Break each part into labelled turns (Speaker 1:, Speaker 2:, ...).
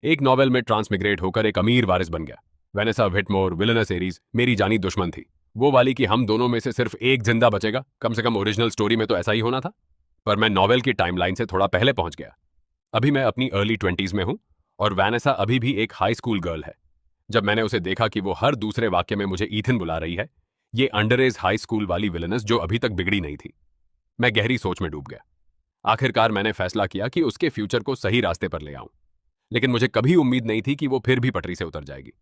Speaker 1: एक नॉवेल में ट्रांसमिग्रेट होकर एक अमीर वारिस बन गया। वेनेसा व्हिटमोर विलनस एरीज मेरी जानी दुश्मन थी। वो वाली कि हम दोनों में से सिर्फ एक जिंदा बचेगा, कम से कम ओरिजिनल स्टोरी में तो ऐसा ही होना था। पर मैं नॉवेल की टाइमलाइन से थोड़ा पहले पहुंच गया। अभी मैं अपनी अर्ली 20s में हूं और वैनेसा अभी भी एक हाई स्कूल गर्ल है। जब मैंने उसे देखा कि वो हर दूसरे वाक्य में मुझे ईथन बुला रही है, ये अंडर एज हाई स्कूल वाली विलनस जो अभी तक बिगड़ी नहीं थी, मैं गहरी सोच में डूब गया। आखिरकार मैंने फैसला किया कि उसके फ्यूचर को सही रास्ते पर ले आऊं, लेकिन मुझे कभी उम्मीद नहीं थी कि वो फिर भी पटरी से उतर जाएगी।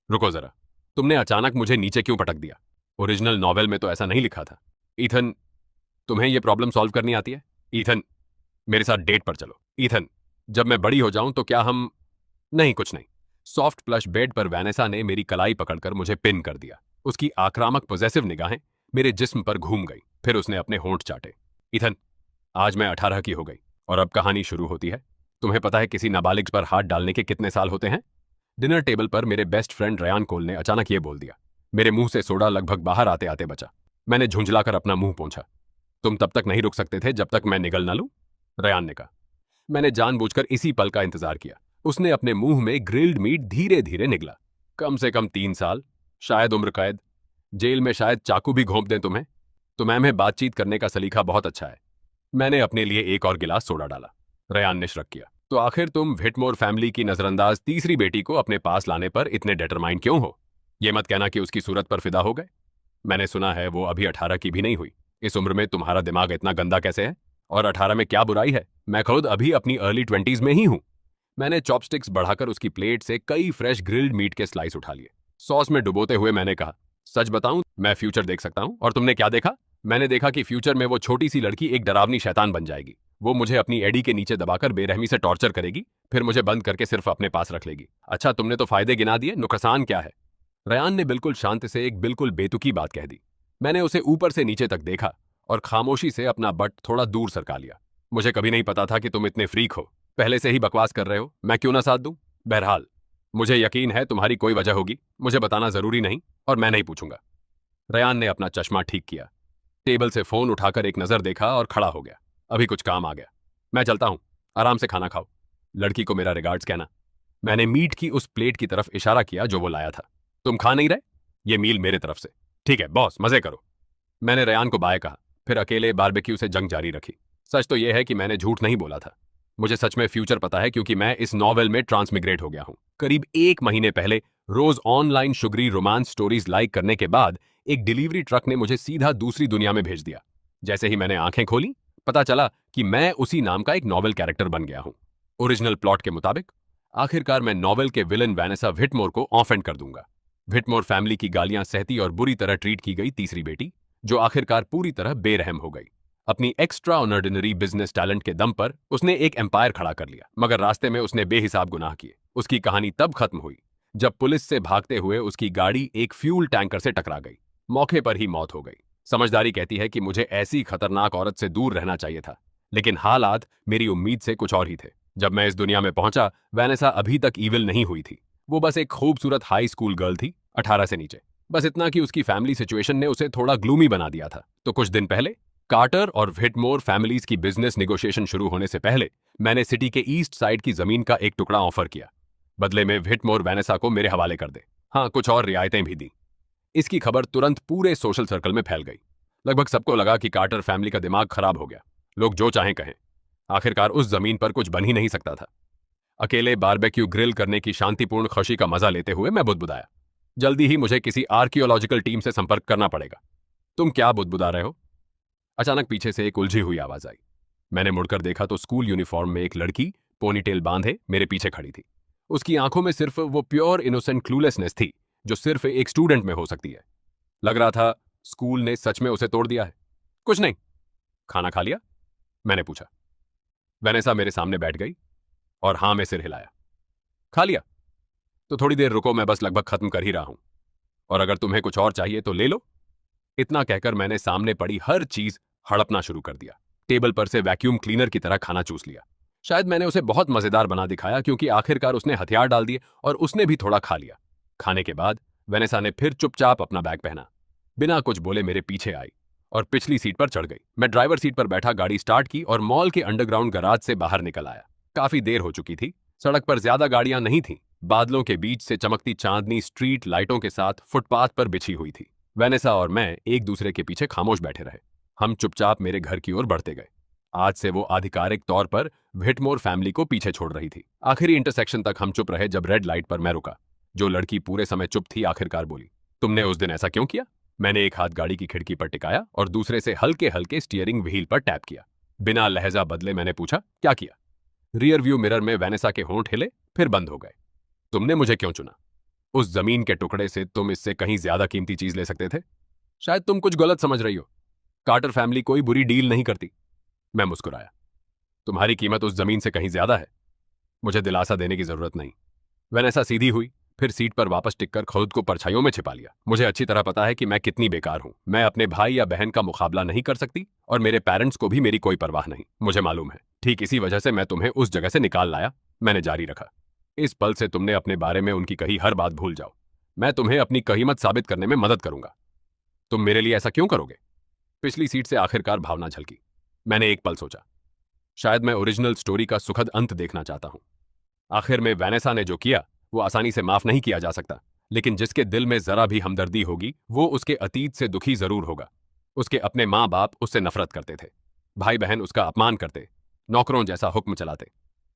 Speaker 1: रुको जरा, तुमने अचानक मुझे नीचे क्यों पटक दिया? ओरिजिनल नॉवेल में तो ऐसा नहीं लिखा था। ईथन, तुम्हें यह प्रॉब्लम सॉल्व करनी आती है? ईथन, मेरे साथ डेट पर चलो। ईथन, जब मैं बड़ी हो जाऊं तो क्या हम... नहीं, कुछ नहीं। सॉफ्ट प्लश बेड पर वैनेसा ने मेरी कलाई पकड़कर मुझे पिन कर दिया। उसकी आक्रामक पॉजेसिव निगाहें मेरे जिस्म पर घूम गई। फिर उसने अपने होंठ चाटे। ईथन, आज मैं 18 की हो गई और अब कहानी शुरू होती है। तुम्हें पता है किसी नाबालिग पर हाथ डालने के कितने साल होते हैं? डिनर टेबल पर मेरे बेस्ट फ्रेंड रयान कोल ने अचानक ये बोल दिया। मेरे मुंह से सोडा लगभग बाहर आते आते बचा। मैंने झुंझलाकर अपना मुंह पोंछा। तुम तब तक नहीं रुक सकते थे जब तक मैं निगल ना लूं, रयान ने कहा। मैंने जानबूझकर इसी पल का इंतजार किया। उसने अपने मुंह में ग्रिल्ड मीट धीरे धीरे निगला। कम से कम 3 साल, शायद उम्र कैद, जेल में शायद चाकू भी घोंप दें तुम्हें। तुम्हें में बातचीत करने का सलीका बहुत अच्छा है। मैंने अपने लिए एक और गिलास सोडा डाला। रयान ने श्रक किया। तो आखिर तुम व्हिटमोर फैमिली की नजरअंदाज तीसरी बेटी को अपने पास लाने पर इतने डिटरमाइंड क्यों हो? ये मत कहना कि उसकी सूरत पर फिदा हो गए। मैंने सुना है वो अभी 18 की भी नहीं हुई। इस उम्र में तुम्हारा दिमाग इतना गंदा कैसे है? और 18 में क्या बुराई है? मैं खुद अभी अपनी अर्ली 20s में ही हूं। मैंने चॉपस्टिक्स बढ़ाकर उसकी प्लेट से कई फ्रेश ग्रिल्ड मीट के स्लाइस उठा लिए। सॉस में डुबोते हुए मैंने कहा, सच बताऊं, मैं फ्यूचर देख सकता हूं। और तुमने क्या देखा? मैंने देखा कि फ्यूचर में वो छोटी सी लड़की एक डरावनी शैतान बन जाएगी। वो मुझे अपनी एडी के नीचे दबाकर बेरहमी से टॉर्चर करेगी, फिर मुझे बंद करके सिर्फ अपने पास रख लेगी। अच्छा, तुमने तो फायदे गिना दिए, नुकसान क्या है? रयान ने बिल्कुल शांत से एक बिल्कुल बेतुकी बात कह दी। मैंने उसे ऊपर से नीचे तक देखा और खामोशी से अपना बट थोड़ा दूर सरका लिया। मुझे कभी नहीं पता था कि तुम इतने फ्रीक हो। पहले से ही बकवास कर रहे हो, मैं क्यों ना साथ दूं? बहरहाल, मुझे यकीन है तुम्हारी कोई वजह होगी। मुझे बताना जरूरी नहीं और मैं नहीं पूछूंगा। रयान ने अपना चश्मा ठीक किया, टेबल से फोन उठाकर एक नजर देखा और खड़ा हो गया। अभी कुछ काम आ गया, मैं चलता हूं। आराम से खाना खाओ। लड़की को मेरा रिगार्ड्स कहना। मैंने मीट की उस प्लेट की तरफ इशारा किया जो वो लाया था। तुम खा नहीं रहे? ये मील मेरे तरफ से। ठीक है बॉस, मजे करो। मैंने रयान को बाय कहा, फिर अकेले बारबेक्यू से जंग जारी रखी। सच तो यह है कि मैंने झूठ नहीं बोला था। मुझे सच में फ्यूचर पता है, क्योंकि मैं इस नॉवेल में ट्रांसमिग्रेट हो गया हूं। करीब 1 महीने पहले रोज online sugary romance stories like करने के बाद एक डिलीवरी ट्रक ने मुझे सीधा दूसरी दुनिया में भेज दिया। जैसे ही मैंने आंखें खोली, पता चला कि मैं उसी नाम का एक नॉवेल कैरेक्टर बन गया हूं। ओरिजिनल प्लॉट के मुताबिक आखिरकार मैं नॉवेल के विलन वैनेसा व्हिटमोर को ऑफेंड कर दूंगा। व्हिटमोर फैमिली की गालियां सहती और बुरी तरह ट्रीट की गई तीसरी बेटी, जो आखिरकार पूरी तरह बेरहम हो गई। अपनी एक्स्ट्रा ऑर्डिनरी बिजनेस टैलेंट के दम पर उसने एक एम्पायर खड़ा कर लिया, मगर रास्ते में उसने बेहिसाब गुनाह किए। उसकी कहानी तब खत्म हुई जब पुलिस से भागते हुए उसकी गाड़ी एक फ्यूल टैंकर से टकरा गई। मौके पर ही मौत हो गई। समझदारी कहती है कि मुझे ऐसी खतरनाक औरत से दूर रहना चाहिए था, लेकिन हालात मेरी उम्मीद से कुछ और ही थे। जब मैं इस दुनिया में पहुंचा, वैनेसा अभी तक ईविल नहीं हुई थी। वो बस एक खूबसूरत हाई स्कूल गर्ल थी, 18 से नीचे। बस इतना कि उसकी फैमिली सिचुएशन ने उसे थोड़ा ग्लूमी बना दिया था। तो कुछ दिन पहले कार्टर और व्हिटमोर फैमिलीज की बिजनेस नेगोशिएशन शुरू होने से पहले मैंने सिटी के ईस्ट साइड की जमीन का एक टुकड़ा ऑफर किया। बदले में व्हिटमोर वैनेसा को मेरे हवाले कर दे। हाँ, कुछ और रियायतें भी दी। इसकी खबर तुरंत पूरे सोशल सर्कल में फैल गई। लगभग सबको लगा कि कार्टर फैमिली का दिमाग खराब हो गया। लोग जो चाहें कहें, आखिरकार उस जमीन पर कुछ बन ही नहीं सकता था। अकेले बारबेक्यू ग्रिल करने की शांतिपूर्ण खुशी का मजा लेते हुए मैं बुदबुदाया, जल्दी ही मुझे किसी आर्कियोलॉजिकल टीम से संपर्क करना पड़ेगा। तुम क्या बुदबुदा रहे हो? अचानक पीछे से एक उलझी हुई आवाज आई। मैंने मुड़कर देखा तो स्कूल यूनिफॉर्म में एक लड़की पोनीटेल बांधे मेरे पीछे खड़ी थी। उसकी आंखों में सिर्फ वो प्योर इनोसेंट क्लूलेसनेस थी जो सिर्फ एक स्टूडेंट में हो सकती है। लग रहा था स्कूल ने सच में उसे तोड़ दिया है। कुछ नहीं। खाना खा लिया? मैंने पूछा। वेनेसा मेरे सामने बैठ गई और हां में सिर हिलाया। खा लिया? तो थोड़ी देर रुको, मैं बस लगभग खत्म कर ही रहा हूं। और अगर तुम्हें कुछ और चाहिए तो ले लो। इतना कहकर मैंने सामने पड़ी हर चीज हड़पना शुरू कर दिया। टेबल पर से वैक्यूम क्लीनर की तरह खाना चूस लिया। शायद मैंने उसे बहुत मजेदार बना दिखाया, क्योंकि आखिरकार उसने हथियार डाल दिए और उसने भी थोड़ा खा लिया। खाने के बाद वेनेसा ने फिर चुपचाप अपना बैग पहना, बिना कुछ बोले मेरे पीछे आई और पिछली सीट पर चढ़ गई। मैं ड्राइवर सीट पर बैठा गाड़ी स्टार्ट की और मॉल के अंडरग्राउंड गराज से बाहर निकल आया। काफी देर हो चुकी थी, सड़क पर ज्यादा गाड़ियां नहीं थीं। बादलों के बीच से चमकती चांदनी स्ट्रीट लाइटों के साथ फुटपाथ पर बिछी हुई थी। वेनेसा और मैं एक दूसरे के पीछे खामोश बैठे रहे। हम चुपचाप मेरे घर की ओर बढ़ते गए। आज से वो आधिकारिक तौर पर व्हिटमोर फैमिली को पीछे छोड़ रही थी। आखिरी इंटरसेक्शन तक हम चुप रहे। जब रेड लाइट पर मैं रुका, जो लड़की पूरे समय चुप थी आखिरकार बोली, तुमने उस दिन ऐसा क्यों किया? मैंने एक हाथ गाड़ी की खिड़की पर टिकाया और दूसरे से हल्के हल्के स्टीयरिंग व्हील पर टैप किया। बिना लहजा बदले मैंने पूछा, क्या किया? रियर व्यू मिरर में वेनेसा के होंठ हिले, फिर बंद हो गए। तुमने मुझे क्यों चुना? उस जमीन के टुकड़े से तुम इससे कहीं ज्यादा कीमती चीज ले सकते थे। शायद तुम कुछ गलत समझ रही हो। कार्टर फैमिली कोई बुरी डील नहीं करती। मैं मुस्कुराया। तुम्हारी कीमत उस जमीन से कहीं ज्यादा है। मुझे दिलासा देने की जरूरत नहीं। वेनेसा सीधी हुई, फिर सीट पर वापस टिककर खुद को परछाइयों में छिपा लिया। मुझे अच्छी तरह पता है कि मैं कितनी बेकार हूं। मैं अपने भाई या बहन का मुकाबला नहीं कर सकती और मेरे पेरेंट्स को भी मेरी कोई परवाह नहीं। मुझे मालूम है। ठीक इसी वजह से मैं तुम्हें उस जगह से निकाल लाया। मैंने जारी रखा। इस पल से तुमने अपने बारे में उनकी कही हर बात भूल जाओ। मैं तुम्हें अपनी कीमत साबित करने में मदद करूंगा। तुम मेरे लिए ऐसा क्यों करोगे? पिछली सीट से आखिरकार भावना झलकी। मैंने एक पल सोचा, शायद मैं ओरिजिनल स्टोरी का सुखद अंत देखना चाहता हूं। आखिर में वेनेसा ने जो किया वो आसानी से माफ नहीं किया जा सकता, लेकिन जिसके दिल में जरा भी हमदर्दी होगी वो उसके अतीत से दुखी जरूर होगा। उसके अपने माँ बाप उससे नफरत करते थे, भाई बहन उसका अपमान करते, नौकरों जैसा हुक्म चलाते।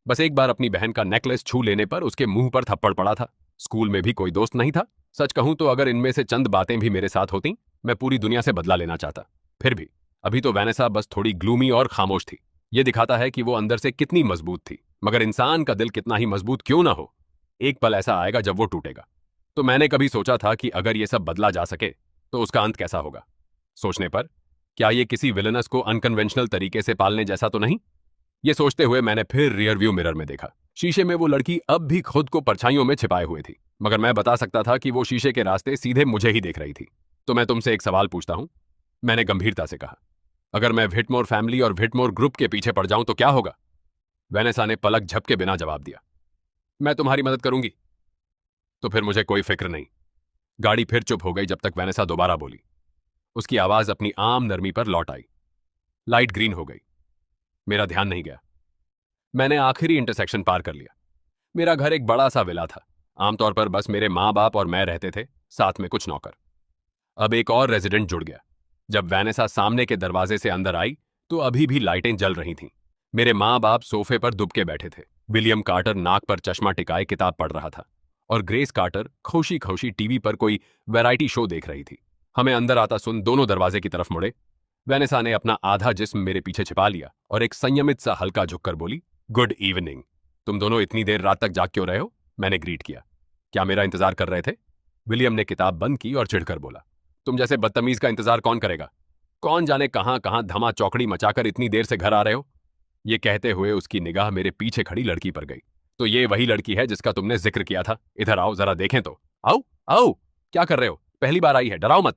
Speaker 1: बस एक बार अपनी बहन का नेकलेस छू लेने पर उसके मुंह पर थप्पड़ पड़ा था। स्कूल में भी कोई दोस्त नहीं था। सच कहूं तो अगर इनमें से चंद बातें भी मेरे साथ होती, मैं पूरी दुनिया से बदला लेना चाहता। फिर भी अभी तो वेनेसा बस थोड़ी ग्लूमी और खामोश थी। यह दिखाता है कि वो अंदर से कितनी मजबूत थी। मगर इंसान का दिल कितना ही मजबूत क्यों ना हो, एक पल ऐसा आएगा जब वो टूटेगा। तो मैंने कभी सोचा था कि अगर ये सब बदला जा सके तो उसका अंत कैसा होगा। सोचने पर, क्या ये किसी विलनस को अनकन्वेंशनल तरीके से पालने जैसा तो नहीं? ये सोचते हुए मैंने फिर रियर व्यू मिरर में देखा। शीशे में वो लड़की अब भी खुद को परछाइयों में छिपाए हुए थी, मगर मैं बता सकता था कि वो शीशे के रास्ते सीधे मुझे ही देख रही थी। तो मैं तुमसे एक सवाल पूछता हूं, मैंने गंभीरता से कहा। अगर मैं व्हिटमोर फैमिली और व्हिटमोर ग्रुप के पीछे पड़ जाऊं तो क्या होगा? वेनेसा ने पलक झपके बिना जवाब दिया। मैं तुम्हारी मदद करूंगी। तो फिर मुझे कोई फिक्र नहीं। गाड़ी फिर चुप हो गई जब तक वेनेसा दोबारा बोली। उसकी आवाज अपनी आम नरमी पर लौट आई। लाइट ग्रीन हो गई। मेरा ध्यान नहीं गया। मैंने आखिरी इंटरसेक्शन पार कर लिया। मेरा घर एक बड़ा सा विला था। आमतौर पर बस मेरे माँ बाप और मैं रहते थे, साथ में कुछ नौकर। अब एक और रेजिडेंट जुड़ गया। जब वेनेसा सामने के दरवाजे से अंदर आई तो अभी भी लाइटें जल रही थीं। मेरे माँ बाप सोफे पर दुबके बैठे थे। विलियम कार्टर नाक पर चश्मा टिकाए किताब पढ़ रहा था और ग्रेस कार्टर खुशी खुशी टीवी पर कोई वैरायटी शो देख रही थी। हमें अंदर आता सुन दोनों दरवाजे की तरफ मुड़े। वेनेसा ने अपना आधा जिस्म मेरे पीछे छिपा लिया और एक संयमित सा हल्का झुककर बोली, गुड इवनिंग। तुम दोनों इतनी देर रात तक जाग क्यों रहे हो? मैंने ग्रीट किया। क्या मेरा इंतजार कर रहे थे? विलियम ने किताब बंद की और चिढ़कर बोला, तुम जैसे बदतमीज का इंतजार कौन करेगा? कौन जाने कहां कहां धमा चौकड़ी मचाकर इतनी देर से घर आ रहे हो? ये कहते हुए उसकी निगाह मेरे पीछे खड़ी लड़की पर गई। तो ये वही लड़की है जिसका तुमने जिक्र किया था। इधर आओ, जरा देखें तो। आओ आओ, क्या कर रहे हो? पहली बार आई है, डराओ मत।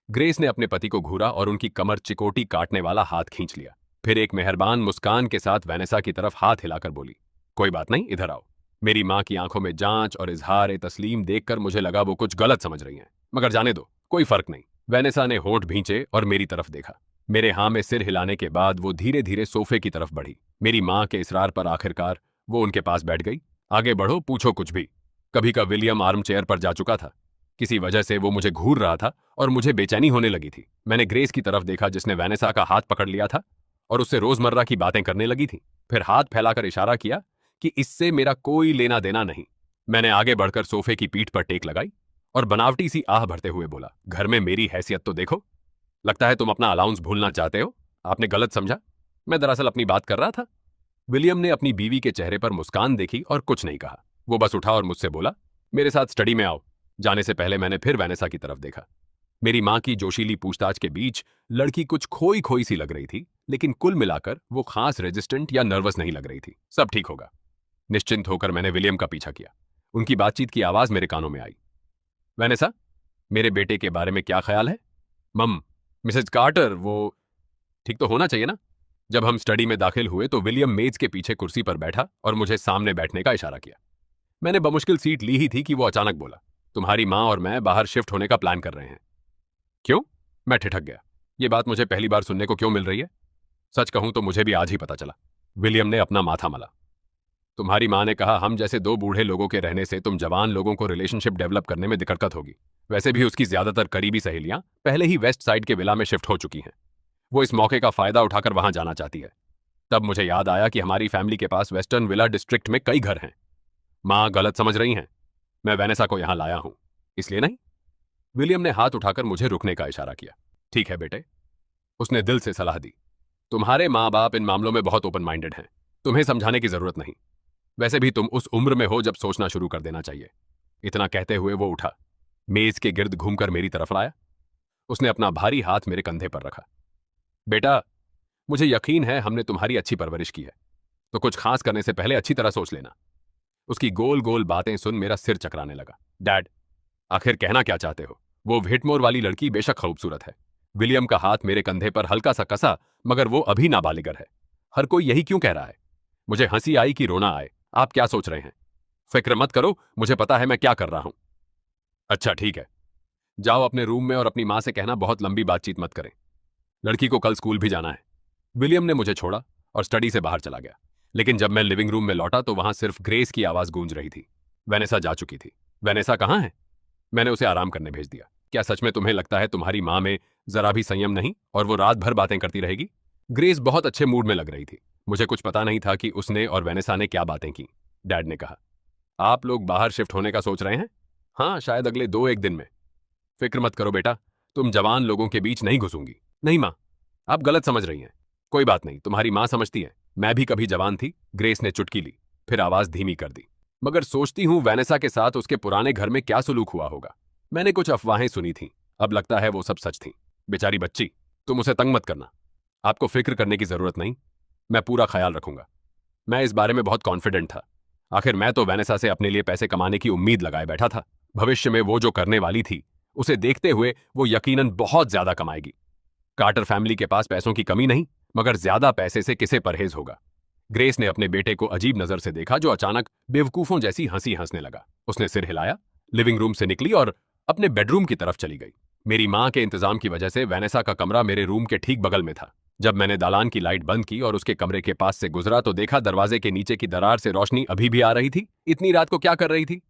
Speaker 1: ग्रेस ने अपने पति को घूरा और उनकी कमर चिकोटी काटने वाला हाथ खींच लिया। फिर एक मेहरबान मुस्कान के साथ वेनेसा की तरफ हाथ हिलाकर बोली, कोई बात नहीं, इधर आओ। मेरी मां की आंखों में जांच और इजहार तस्लीम देखकर मुझे लगा वो कुछ गलत समझ रही हैं, मगर जाने दो, कोई फर्क नहीं। वेनेसा ने होंठ भींचे और मेरी तरफ देखा। मेरे हाँ में सिर हिलाने के बाद वो धीरे धीरे सोफे की तरफ बढ़ी। मेरी मां के इसरार पर आखिरकार वो उनके पास बैठ गई। आगे बढ़ो, पूछो कुछ भी। कभी का विलियम आर्म चेयर पर जा चुका था। किसी वजह से वो मुझे घूर रहा था और मुझे बेचैनी होने लगी थी। मैंने ग्रेस की तरफ देखा जिसने वेनेसा का हाथ पकड़ लिया था और उससे रोजमर्रा की बातें करने लगी थी। फिर हाथ फैलाकर इशारा किया कि इससे मेरा कोई लेना देना नहीं। मैंने आगे बढ़कर सोफे की पीठ पर टेक लगाई और बनावटी सी आह भरते हुए बोला, घर में मेरी हैसियत तो देखो। लगता है तुम अपना अलाउंस भूलना चाहते हो। आपने गलत समझा, मैं दरअसल अपनी बात कर रहा था। विलियम ने अपनी बीवी के चेहरे पर मुस्कान देखी और कुछ नहीं कहा। वो बस उठा और मुझसे बोला, मेरे साथ स्टडी में आओ। जाने से पहले मैंने फिर वेनेसा की तरफ देखा। मेरी मां की जोशीली पूछताछ के बीच लड़की कुछ खोई खोई सी लग रही थी, लेकिन कुल मिलाकर वो खास रेजिस्टेंट या नर्वस नहीं लग रही थी। सब ठीक होगा। निश्चिंत होकर मैंने विलियम का पीछा किया। उनकी बातचीत की आवाज मेरे कानों में आई। वेनेसा, मेरे बेटे के बारे में क्या ख्याल है? मम, मिसेज कार्टर, वो ठीक तो होना चाहिए ना? जब हम स्टडी में दाखिल हुए तो विलियम मेज के पीछे कुर्सी पर बैठा और मुझे सामने बैठने का इशारा किया। मैंने बमुश्किल सीट ली ही थी कि वो अचानक बोला, तुम्हारी मां और मैं बाहर शिफ्ट होने का प्लान कर रहे हैं। क्यों? मैं ठिठक गया। ये बात मुझे पहली बार सुनने को क्यों मिल रही है? सच कहूं तो मुझे भी आज ही पता चला। विलियम ने अपना माथा मला। तुम्हारी माँ ने कहा हम जैसे दो बूढ़े लोगों के रहने से तुम जवान लोगों को रिलेशनशिप डेवलप करने में दिक्कत होगी। वैसे भी उसकी ज्यादातर करीबी सहेलियां पहले ही वेस्ट साइड के विला में शिफ्ट हो चुकी हैं। वो इस मौके का फायदा उठाकर वहां जाना चाहती है। तब मुझे याद आया कि हमारी फैमिली के पास वेस्टर्न विला डिस्ट्रिक्ट में कई घर हैं। माँ गलत समझ रही हैं। मैं वेनेसा को यहां लाया हूं, इसलिए नहीं। विलियम ने हाथ उठाकर मुझे रुकने का इशारा किया। ठीक है बेटे, उसने दिल से सलाह दी। तुम्हारे माँ बाप इन मामलों में बहुत ओपन माइंडेड हैं, तुम्हें समझाने की जरूरत नहीं। वैसे भी तुम उस उम्र में हो जब सोचना शुरू कर देना चाहिए। इतना कहते हुए वो उठा, मेज के गिर्द घूमकर मेरी तरफ लाया। उसने अपना भारी हाथ मेरे कंधे पर रखा। बेटा, मुझे यकीन है हमने तुम्हारी अच्छी परवरिश की है, तो कुछ खास करने से पहले अच्छी तरह सोच लेना। उसकी गोल गोल बातें सुन मेरा सिर चकराने लगा। डैड, आखिर कहना क्या चाहते हो? वो व्हिटमोर वाली लड़की बेशक खूबसूरत है। विलियम का हाथ मेरे कंधे पर हल्का सा कसा, मगर वो अभी नाबालिगर है। हर कोई यही क्यों कह रहा है? मुझे हंसी आई कि रोना आए। आप क्या सोच रहे हैं? फिक्र मत करो, मुझे पता है मैं क्या कर रहा हूं। अच्छा ठीक है, जाओ अपने रूम में और अपनी मां से कहना बहुत लंबी बातचीत मत करें। लड़की को कल स्कूल भी जाना है। विलियम ने मुझे छोड़ा और स्टडी से बाहर चला गया। लेकिन जब मैं लिविंग रूम में लौटा तो वहां सिर्फ ग्रेस की आवाज गूंज रही थी। वेनेसा जा चुकी थी। वेनेसा कहाँ है? मैंने उसे आराम करने भेज दिया। क्या सच में तुम्हें लगता है तुम्हारी मां में जरा भी संयम नहीं और वो रात भर बातें करती रहेगी? ग्रेस बहुत अच्छे मूड में लग रही थी। मुझे कुछ पता नहीं था कि उसने और वेनेसा ने क्या बातें की। डैड ने कहा, आप लोग बाहर शिफ्ट होने का सोच रहे हैं? हाँ, शायद अगले 2-1 दिन में। फिक्र मत करो बेटा, तुम जवान लोगों के बीच नहीं घुसूंगी। नहीं माँ, आप गलत समझ रही हैं। कोई बात नहीं, तुम्हारी माँ समझती है। मैं भी कभी जवान थी। ग्रेस ने चुटकी ली, फिर आवाज धीमी कर दी। मगर सोचती हूँ वेनेसा के साथ उसके पुराने घर में क्या सुलूक हुआ होगा। मैंने कुछ अफवाहें सुनी थीं, अब लगता है वो सब सच थीं। बेचारी बच्ची, तुम उसे तंग मत करना। आपको फिक्र करने की जरूरत नहीं, मैं पूरा ख्याल रखूंगा। मैं इस बारे में बहुत कॉन्फिडेंट था। आखिर मैं तो वेनेसा से अपने लिए पैसे कमाने की उम्मीद लगाए बैठा था। भविष्य में वो जो करने वाली थी, उसे देखते हुए वो यकीनन बहुत ज्यादा कमाएगी। कार्टर फैमिली के पास पैसों की कमी नहीं, मगर ज्यादा पैसे से किसे परहेज होगा? ग्रेस ने अपने बेटे को अजीब नजर से देखा, जो अचानक बेवकूफों जैसी हंसी हंसने लगा। उसने सिर हिलाया, लिविंग रूम से निकली और अपने बेडरूम की तरफ चली गई। मेरी मां के इंतजाम की वजह से वेनेसा का कमरा मेरे रूम के ठीक बगल में था। जब मैंने दालान की लाइट बंद की और उसके कमरे के पास से गुजरा तो देखा दरवाजे के नीचे की दरार से रोशनी अभी भी आ रही थी। इतनी रात को क्या कर रही थी?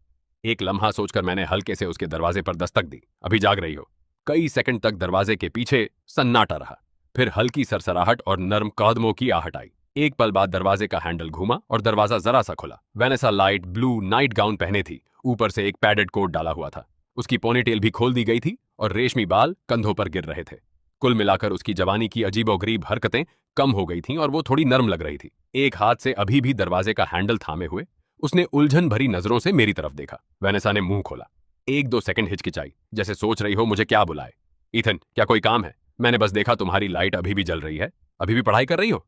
Speaker 1: एक लम्हा सोचकर मैंने हल्के से उसके दरवाजे पर दस्तक दी। अभी जाग रही हो? कई सेकंड तक दरवाजे के पीछे सन्नाटा रहा। फिर हल्की सरसराहट और नर्म कदमों की आहट आई। एक पल बाद दरवाजे का हैंडल घूमा और दरवाजा जरा सा खुला। Vanessa light blue night gown पहने थी, ऊपर से एक पैडेड कोट डाला हुआ था। उसकी पोनीटेल भी खोल दी गई थी और रेशमी बाल कंधों पर गिर रहे थे। कुल मिलाकर उसकी जवानी की अजीबोगरीब हरकतें कम हो गई थीं और वो थोड़ी नर्म लग रही थी। एक हाथ से अभी भी दरवाजे का हैंडल थामे हुए उसने उलझन भरी नजरों से मेरी तरफ देखा। वेनेसा ने मुंह खोला। 1-2 सेकंड हिचकिचाई, जैसे सोच रही हो मुझे क्या बुलाए। ईथन, क्या कोई काम है? मैंने बस देखा तुम्हारी लाइट अभी भी जल रही है। अभी भी पढ़ाई कर रही हो?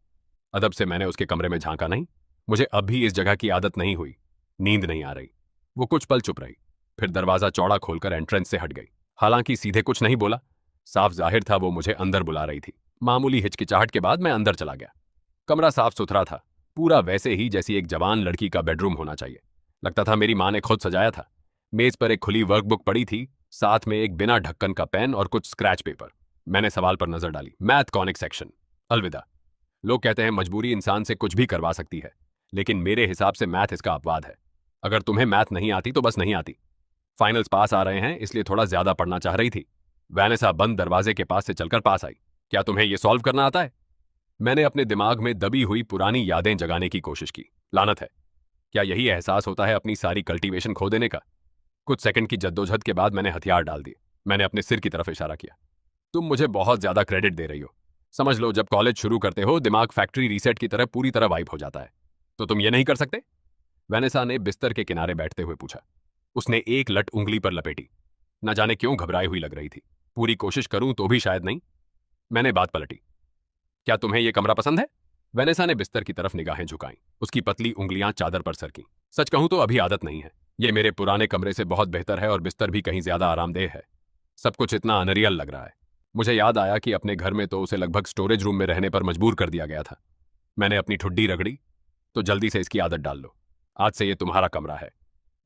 Speaker 1: अदब से मैंने उसके कमरे में झांका नहीं। मुझे अब भी इस जगह की आदत नहीं हुई। नींद नहीं आ रही। वो कुछ पल चुप रही, फिर दरवाजा चौड़ा खोलकर एंट्रेंस से हट गई। हालांकि सीधे कुछ नहीं बोला, साफ जाहिर था वो मुझे अंदर बुला रही थी। मामूली हिचकिचाहट के बाद मैं अंदर चला गया। कमरा साफ सुथरा था, पूरा वैसे ही जैसी एक जवान लड़की का बेडरूम होना चाहिए। लगता था मेरी मां ने खुद सजाया था। मेज पर एक खुली वर्कबुक पड़ी थी, साथ में एक बिना ढक्कन का पेन और कुछ स्क्रैच पेपर। मैंने सवाल पर नजर डाली। Math conic section. अलविदा। लोग कहते हैं मजबूरी इंसान से कुछ भी करवा सकती है, लेकिन मेरे हिसाब से मैथ इसका अपवाद है। अगर तुम्हें मैथ नहीं आती तो बस नहीं आती। फाइनल्स पास आ रहे हैं, इसलिए थोड़ा ज्यादा पढ़ना चाह रही थी। वैनेसा बंद दरवाजे के पास से चलकर पास आई। क्या तुम्हें यह सॉल्व करना आता है? मैंने अपने दिमाग में दबी हुई पुरानी यादें जगाने की कोशिश की। लानत है, क्या यही एहसास होता है अपनी सारी कल्टीवेशन खो देने का? कुछ सेकंड की जद्दोजहद के बाद मैंने हथियार डाल दिए। मैंने अपने सिर की तरफ इशारा किया। तुम मुझे बहुत ज्यादा क्रेडिट दे रही हो। समझ लो, जब कॉलेज शुरू करते हो दिमाग फैक्ट्री रीसेट की तरह पूरी तरह वाइप हो जाता है। तो तुम ये नहीं कर सकते? वेनेसा ने बिस्तर के किनारे बैठते हुए पूछा। उसने एक लट उंगली पर लपेटी। न जाने क्यों घबराई हुई लग रही थी। पूरी कोशिश करूं तो भी शायद नहीं। मैंने बात पलटी। क्या तुम्हें यह कमरा पसंद है? वेनेसा ने बिस्तर की तरफ निगाहें झुकाईं। उसकी पतली उंगलियां चादर पर सरकीं। सच कहूं तो अभी आदत नहीं है। यह मेरे पुराने कमरे से बहुत बेहतर है और बिस्तर भी कहीं ज्यादा आरामदेह है। सब कुछ इतना अनरियल लग रहा है। मुझे याद आया कि अपने घर में तो उसे लगभग स्टोरेज रूम में रहने पर मजबूर कर दिया गया था। मैंने अपनी ठुड्डी रगड़ी। तो जल्दी से इसकी आदत डाल लो। आज से यह तुम्हारा कमरा है।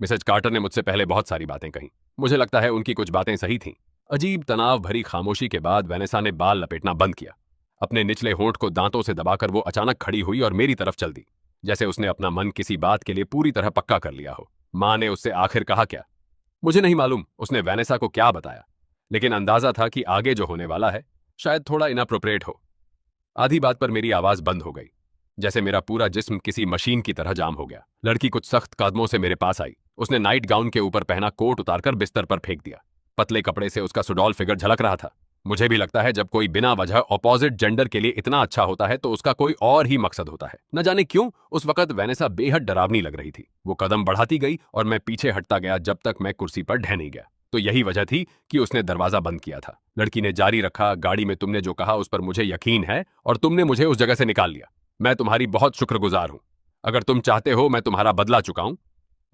Speaker 1: मिसेज कार्टर ने मुझसे पहले बहुत सारी बातें कहीं। मुझे लगता है उनकी कुछ बातें सही थीं। अजीब तनाव भरी खामोशी के बाद वेनेसा ने बाल लपेटना बंद किया। अपने निचले होंठ को दांतों से दबाकर वो अचानक खड़ी हुई और मेरी तरफ चल दी। जैसे उसने अपना मन किसी बात के लिए पूरी तरह पक्का कर लिया हो। माँ ने उससे आखिर कहा क्या? मुझे नहीं मालूम उसने वैनेसा को क्या बताया, लेकिन अंदाजा था कि आगे जो होने वाला है शायद थोड़ा इनअप्रोप्रिएट हो। आधी बात पर मेरी आवाज बंद हो गई, जैसे मेरा पूरा जिस्म किसी मशीन की तरह जाम हो गया। लड़की कुछ सख्त कदमों से मेरे पास आई। उसने नाइट गाउन के ऊपर पहना कोट उतारकर बिस्तर पर फेंक दिया। पतले कपड़े से उसका सुडौल फिगर झलक रहा था। मुझे भी लगता है जब कोई बिना वजह ऑपोजिट जेंडर के लिए इतना अच्छा होता है तो उसका कोई और ही मकसद होता है। न जाने क्यों उस वक्त वैनेसा बेहद डरावनी लग रही थी। वो कदम बढ़ाती गई और मैं पीछे हटता गया जब तक मैं कुर्सी पर ढह नहीं गया। तो यही वजह थी कि उसने दरवाजा बंद किया था। लड़की ने जारी रखा, गाड़ी में तुमने जो कहा उस पर मुझे यकीन है और तुमने मुझे उस जगह से निकाल लिया। मैं तुम्हारी बहुत शुक्रगुजार हूं। अगर तुम चाहते हो मैं तुम्हारा बदला चुकाऊं।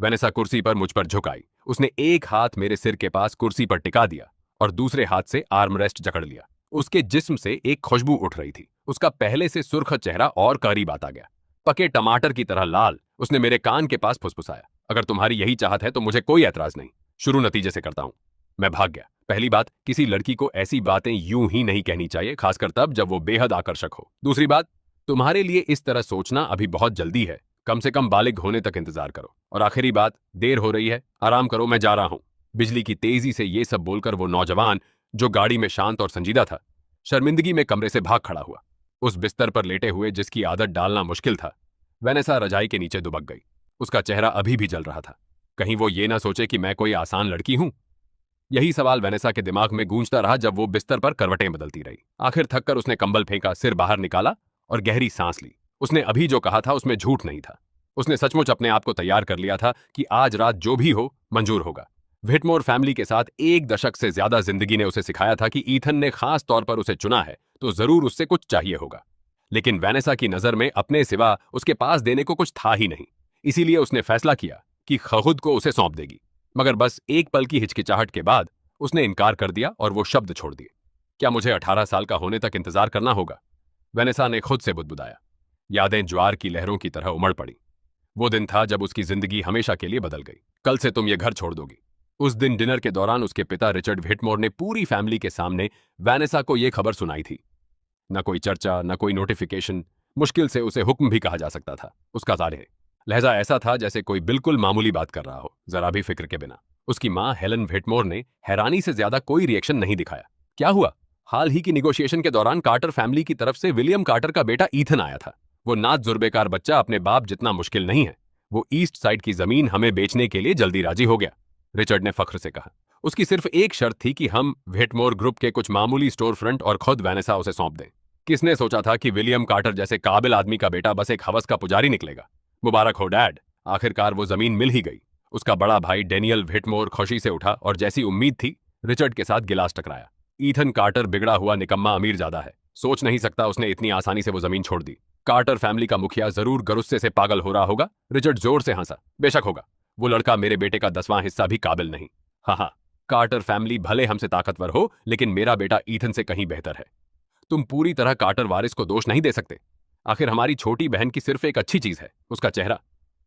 Speaker 1: वेनेसा कुर्सी पर मुझ पर झुकाई। उसने एक हाथ मेरे सिर के पास कुर्सी पर टिका दिया और दूसरे हाथ से आर्मरेस्ट जकड़ लिया। उसके जिस्म से एक खुशबू उठ रही थी। उसका पहले से सुर्ख चेहरा और करीब आता गया, पके टमाटर की तरह लाल। उसने मेरे कान के पास फुसफुसाया, अगर तुम्हारी यही चाहत है तो मुझे कोई ऐतराज नहीं। शुरू नतीजे से करता हूं। मैं भाग गया। पहली बात, किसी लड़की को ऐसी बातें यूं ही नहीं कहनी चाहिए, खासकर तब जब वो बेहद आकर्षक हो। दूसरी बात, तुम्हारे लिए इस तरह सोचना अभी बहुत जल्दी है। कम से कम बालिग होने तक इंतजार करो। और आखिरी बात, देर हो रही है, आराम करो, मैं जा रहा हूं। बिजली की तेजी से ये सब बोलकर वो नौजवान, जो गाड़ी में शांत और संजीदा था, शर्मिंदगी में कमरे से भाग खड़ा हुआ। उस बिस्तर पर लेटे हुए जिसकी आदत डालना मुश्किल था, वैनेसा रजाई के नीचे दुबक गई। उसका चेहरा अभी भी जल रहा था। कहीं वो ये ना सोचे कि मैं कोई आसान लड़की हूं। यही सवाल वैनेसा के दिमाग में गूंजता रहा जब वो बिस्तर पर करवटें बदलती रही। आखिर थककर उसने कंबल फेंका, सिर बाहर निकाला और गहरी सांस ली। उसने अभी जो कहा था उसमें झूठ नहीं था। उसने सचमुच अपने आप को तैयार कर लिया था कि आज रात जो भी हो मंजूर होगा। व्हिटमोर फैमिली के साथ एक दशक से ज्यादा जिंदगी ने उसे सिखाया था कि ईथन ने खास तौर पर उसे चुना है तो जरूर उससे कुछ चाहिए होगा। लेकिन वैनेसा की नजर में अपने सिवा उसके पास देने को कुछ था ही नहीं। इसीलिए उसने फैसला किया कि खुद को उसे सौंप देगी। मगर बस एक पल की हिचकिचाहट के बाद उसने इनकार कर दिया और वो शब्द छोड़ दिए, क्या मुझे 18 साल का होने तक इंतजार करना होगा? वैनेसा ने खुद से बुदबुदाया। यादें ज्वार की लहरों की तरह उमड़ पड़ी। वो दिन था जब उसकी जिंदगी हमेशा के लिए बदल गई। कल से तुम ये घर छोड़ दोगी। उस दिन डिनर के दौरान उसके पिता रिचर्ड व्हिटमोर ने पूरी फैमिली के सामने वैनेसा को यह खबर सुनाई थी। न कोई चर्चा, न कोई नोटिफिकेशन, मुश्किल से उसे हुक्म भी कहा जा सकता था। उसका जाहिर लहजा ऐसा था जैसे कोई बिल्कुल मामूली बात कर रहा हो, जरा भी फिक्र के बिना। उसकी मां हेलन व्हिटमोर ने हैरानी से ज्यादा कोई रिएक्शन नहीं दिखाया। क्या हुआ? हाल ही की निगोशिएशन के दौरान कार्टर फैमिली की तरफ से विलियम कार्टर का बेटा ईथन आया था। वो नात जुर्बेकार बच्चा अपने बाप जितना मुश्किल नहीं है। वो ईस्ट साइड की जमीन हमें बेचने के लिए जल्दी राजी हो गया, रिचर्ड ने फख्र से कहा। उसकी सिर्फ एक शर्त थी कि हम व्हिटमोर ग्रुप के कुछ मामूली स्टोर फ्रंट और खुद वैनेसा उसे सौंप दें। किसने सोचा था कि विलियम कार्टर जैसे काबिल आदमी का बेटा बस एक हवस का पुजारी निकलेगा। मुबारक हो डैड, आखिरकार वो जमीन मिल ही गई। उसका बड़ा भाई डेनियल व्हिटमोर खुशी से उठा और जैसी उम्मीद थी रिचर्ड के साथ गिलास टकराया। ईथन कार्टर बिगड़ा हुआ निकम्मा अमीर ज्यादा है, सोच नहीं सकता उसने इतनी आसानी से वो जमीन छोड़ दी। कार्टर फैमिली का मुखिया जरूर गुस्से से पागल हो रहा होगा। रिचर्ड जोर से हंसा। बेशक होगा, वो लड़का मेरे बेटे का 10वां हिस्सा भी काबिल नहीं। हाँ, कार्टर फैमिली भले हमसे ताकतवर हो, लेकिन मेरा बेटा ईथन से कहीं बेहतर है। तुम पूरी तरह कार्टर वारिस को दोष नहीं दे सकते। आखिर हमारी छोटी बहन की सिर्फ एक अच्छी चीज है, उसका चेहरा।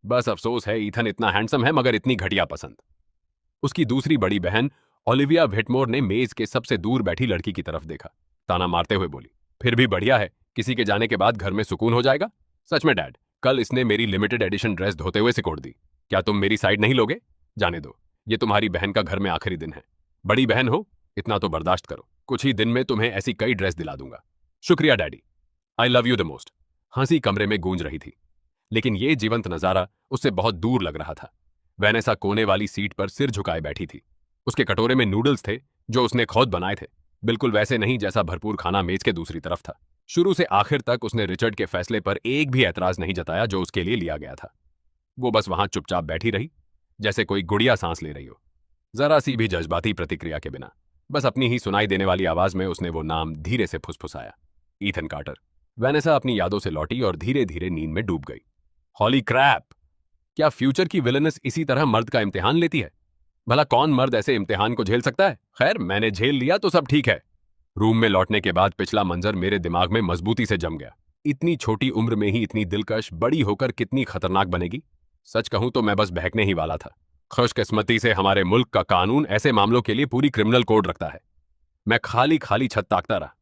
Speaker 1: बस अफसोस है ईथन इतना हैंडसम है मगर इतनी घटिया पसंद। उसकी दूसरी बड़ी बहन ओलिविया व्हिटमोर ने मेज के सबसे दूर बैठी लड़की की तरफ देखा, ताना मारते हुए बोली, फिर भी बढ़िया है, किसी के जाने के बाद घर में सुकून हो जाएगा। सच में डैड, कल इसने मेरी लिमिटेड एडिशन ड्रेस धोते हुए सिकोड़ दी। क्या तुम मेरी साइड नहीं लोगे? जाने दो, ये तुम्हारी बहन का घर में आखिरी दिन है। बड़ी बहन हो, इतना तो बर्दाश्त करो। कुछ ही दिन में तुम्हें ऐसी कई ड्रेस दिला दूंगा। शुक्रिया daddy, I love you the most. हंसी कमरे में गूंज रही थी, लेकिन यह जीवंत नजारा उससे बहुत दूर लग रहा था। वैनेसा कोने वाली सीट पर सिर झुकाए बैठी थी। उसके कटोरे में नूडल्स थे जो उसने खुद बनाए थे, बिल्कुल वैसे नहीं जैसा भरपूर खाना मेज के दूसरी तरफ था। शुरू से आखिर तक उसने रिचर्ड के फैसले पर एक भी ऐतराज नहीं जताया जो उसके लिए लिया गया था। वो बस वहां चुपचाप बैठी रही, जैसे कोई गुड़िया सांस ले रही हो, जरा सी भी जज्बाती प्रतिक्रिया के बिना। बस अपनी ही सुनाई देने वाली आवाज में उसने वो नाम धीरे से फुसफुसाया, ईथन कार्टर। वैनेसा अपनी यादों से लौटी और धीरे धीरे नींद में डूब गई। हॉली क्रैप! क्या फ्यूचर की विलनेस इसी तरह मर्द का इम्तिहान लेती है? भला कौन मर्द ऐसे इम्तिहान को झेल सकता है? खैर, मैंने झेल लिया तो सब ठीक है। रूम में लौटने के बाद पिछला मंजर मेरे दिमाग में मजबूती से जम गया। इतनी छोटी उम्र में ही इतनी दिलकश, बड़ी होकर कितनी खतरनाक बनेगी। सच कहूं तो मैं बस बहकने ही वाला था। खुशकिस्मती से हमारे मुल्क का कानून ऐसे मामलों के लिए पूरी क्रिमिनल कोड रखता है। मैं खाली खाली छत ताकता रहा।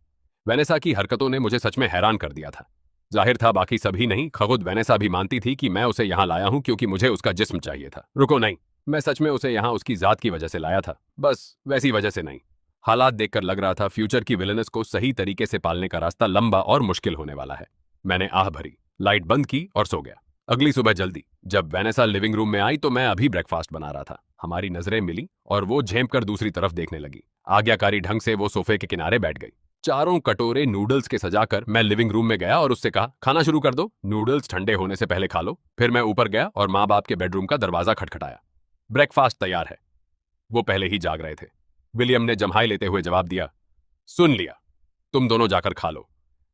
Speaker 1: वेनेसा की हरकतों ने मुझे सच में हैरान कर दिया था। जाहिर था बाकी सभी नहीं, खुद वेनेसा भी मानती थी कि मैं उसे यहाँ लाया हूँ क्योंकि मुझे उसका जिस्म चाहिए था। रुको, नहीं, मैं सच में उसे यहाँ उसकी जात की वजह से लाया था, बस वैसी वजह से नहीं। हालात देखकर लग रहा था फ्यूचर की विलेनस को सही तरीके से पालने का रास्ता लंबा और मुश्किल होने वाला है। मैंने आह भरी, लाइट बंद की और सो गया। अगली सुबह जल्दी जब वेनेसा लिविंग रूम में आई तो मैं अभी ब्रेकफास्ट बना रहा था। हमारी नजरें मिली और वो झेंप कर दूसरी तरफ देखने लगी। आज्ञाकारी ढंग से वो सोफे के किनारे बैठ गई। चारों कटोरे नूडल्स के सजाकर मैं लिविंग रूम में गया और उससे कहा, खाना शुरू कर दो, नूडल्स ठंडे होने से पहले खा लो। फिर मैं ऊपर गया और माँ बाप के बेडरूम का दरवाजा खटखटाया। ब्रेकफास्ट तैयार है। वो पहले ही जाग रहे थे। विलियम ने जम्हाई लेते हुए जवाब दिया, सुन लिया, तुम दोनों जाकर खा लो।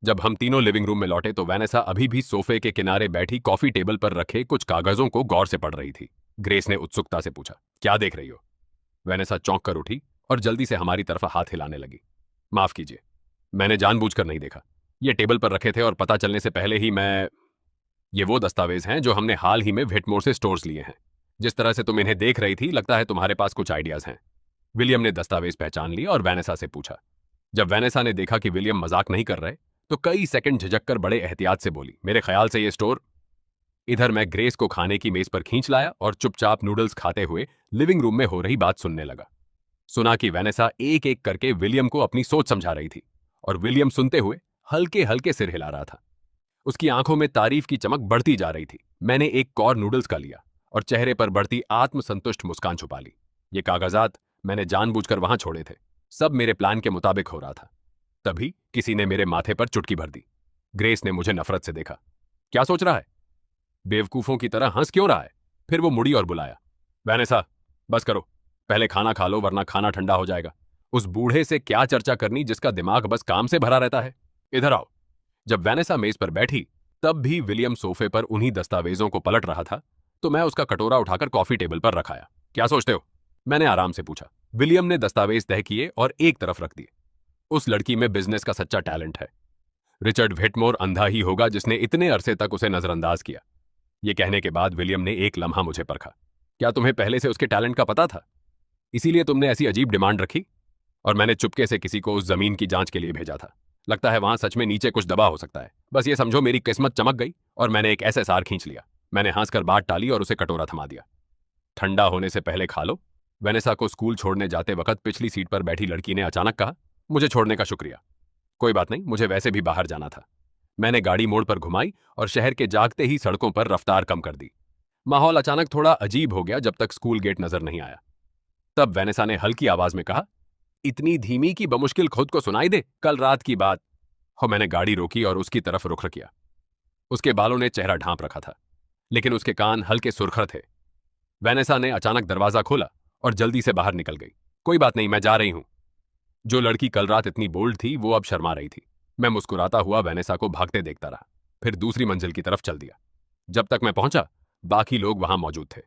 Speaker 1: जब हम तीनों लिविंग रूम में लौटे तो वेनेसा अभी भी सोफे के किनारे बैठी कॉफी टेबल पर रखे कुछ कागजों को गौर से पढ़ रही थी। ग्रेस ने उत्सुकता से पूछा, क्या देख रही हो? वेनेसा चौंक कर उठी और जल्दी से हमारी तरफ हाथ हिलाने लगी। माफ कीजिए, मैंने जानबूझकर नहीं देखा। ये टेबल पर रखे थे और पता चलने से पहले ही मैं... ये वो दस्तावेज हैं जो हमने हाल ही में व्हिटमोर से स्टोर्स लिए हैं। जिस तरह से तुम इन्हें देख रही थी, लगता है तुम्हारे पास कुछ आइडियाज हैं। विलियम ने दस्तावेज पहचान ली और वेनेसा से पूछा। जब वेनेसा ने देखा कि विलियम मजाक नहीं कर रहे तो कई सेकंड झिझक कर बड़े एहतियात से बोली, मेरे ख्याल से ये स्टोर... इधर मैं ग्रेस को खाने की मेज पर खींच लाया और चुपचाप नूडल्स खाते हुए लिविंग रूम में हो रही बात सुनने लगा। सुना कि वेनेसा एक एक करके विलियम को अपनी सोच समझा रही थी और विलियम सुनते हुए हल्के हल्के सिर हिला रहा था। उसकी आंखों में तारीफ की चमक बढ़ती जा रही थी। मैंने एक कौर नूडल्स का लिया और चेहरे पर बढ़ती आत्मसंतुष्ट मुस्कान छुपा ली। ये कागजात मैंने जानबूझकर वहां छोड़े थे। सब मेरे प्लान के मुताबिक हो रहा था। तभी किसी ने मेरे माथे पर चुटकी भर दी। ग्रेस ने मुझे नफरत से देखा। क्या सोच रहा है? बेवकूफों की तरह हंस क्यों रहा है? फिर वो मुड़ी और बुलाया, वैनेसा, बस करो, पहले खाना खा लो वरना खाना ठंडा हो जाएगा। उस बूढ़े से क्या चर्चा करनी जिसका दिमाग बस काम से भरा रहता है। इधर आओ। जब वैनेसा मेज पर बैठी तब भी विलियम सोफे पर उन्हीं दस्तावेजों को पलट रहा था तो मैं उसका कटोरा उठाकर कॉफी टेबल पर रखाया। क्या सोचते हो? मैंने आराम से पूछा। विलियम ने दस्तावेज तय किए और एक तरफ रख दिए। उस लड़की में बिजनेस का सच्चा टैलेंट है। रिचर्ड व्हिटमोर अंधा ही होगा जिसने इतने अरसे तक उसे नजरअंदाज किया। यह कहने के बाद विलियम ने एक लम्हा मुझे परखा। क्या तुम्हें पहले से उसके टैलेंट का पता था? इसीलिए तुमने ऐसी अजीब डिमांड रखी? और मैंने चुपके से किसी को उस जमीन की जांच के लिए भेजा था। लगता है वहां सच में नीचे कुछ दबा हो सकता है। बस ये समझो मेरी किस्मत चमक गई और मैंने एक एसएसआर खींच लिया। मैंने हंसकर बात टाली और उसे कटोरा थमा दिया। ठंडा होने से पहले खा लो। वेनेसा को स्कूल छोड़ने जाते वक्त पिछली सीट पर बैठी लड़की ने अचानक कहा, मुझे छोड़ने का शुक्रिया। कोई बात नहीं, मुझे वैसे भी बाहर जाना था। मैंने गाड़ी मोड़ पर घुमाई और शहर के जागते ही सड़कों पर रफ्तार कम कर दी। माहौल अचानक थोड़ा अजीब हो गया जब तक स्कूल गेट नजर नहीं आया। तब वेनेसा ने हल्की आवाज में कहा, इतनी धीमी कि बमुश्किल खुद को सुनाई दे, कल रात की बात। हो, मैंने गाड़ी रोकी और उसकी तरफ रुख किया। उसके बालों ने चेहरा ढांप रखा था लेकिन उसके कान हल्के सुरखर थे। वेनेसा ने अचानक दरवाजा खोला और जल्दी से बाहर निकल गई। कोई बात नहीं, मैं जा रही हूं। जो लड़की कल रात इतनी बोल्ड थी वो अब शर्मा रही थी। मैं मुस्कुराता हुआ वेनेसा को भागते देखता रहा, फिर दूसरी मंजिल की तरफ चल दिया। जब तक मैं पहुंचा बाकी लोग वहां मौजूद थे।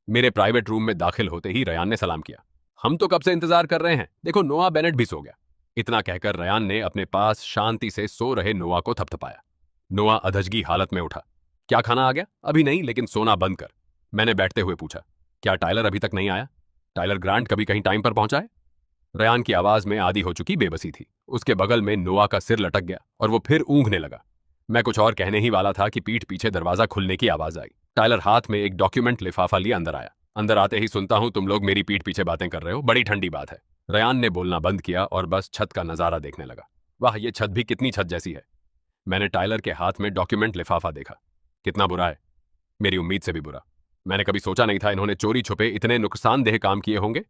Speaker 1: मेरे प्राइवेट रूम में दाखिल होते ही रयान ने सलाम किया। हम तो कब से इंतजार कर रहे हैं, देखो नोआ बेनेट भी सो गया। इतना कहकर रयान ने अपने पास शांति से सो रहे नोआ को थपथपाया। नोआ अधजगी हालत में उठा। क्या खाना आ गया? अभी नहीं, लेकिन सोना बंद कर। मैंने बैठते हुए पूछा, क्या टाइलर अभी तक नहीं आया? टाइलर ग्रांट कभी कहीं टाइम पर पहुंचा है? रयान की आवाज में आधी हो चुकी बेबसी थी। उसके बगल में नोआ का सिर लटक गया और वो फिर ऊँघने लगा। मैं कुछ और कहने ही वाला था कि पीठ पीछे दरवाजा खुलने की आवाज आई। टाइलर हाथ में एक डॉक्यूमेंट लिफाफा लिए अंदर आया। अंदर आते ही सुनता हूं तुम लोग मेरी पीठ पीछे बातें कर रहे हो, बड़ी ठंडी बात है। रयान ने बोलना बंद किया और बस छत का नजारा देखने लगा। वाह, ये छत भी कितनी छत जैसी है। मैंने टाइलर के हाथ में डॉक्यूमेंट लिफाफा देखा। कितना बुरा है, मेरी उम्मीद से भी बुरा। मैंने कभी सोचा नहीं था इन्होंने चोरी छुपे इतने नुकसानदेह काम किए होंगे।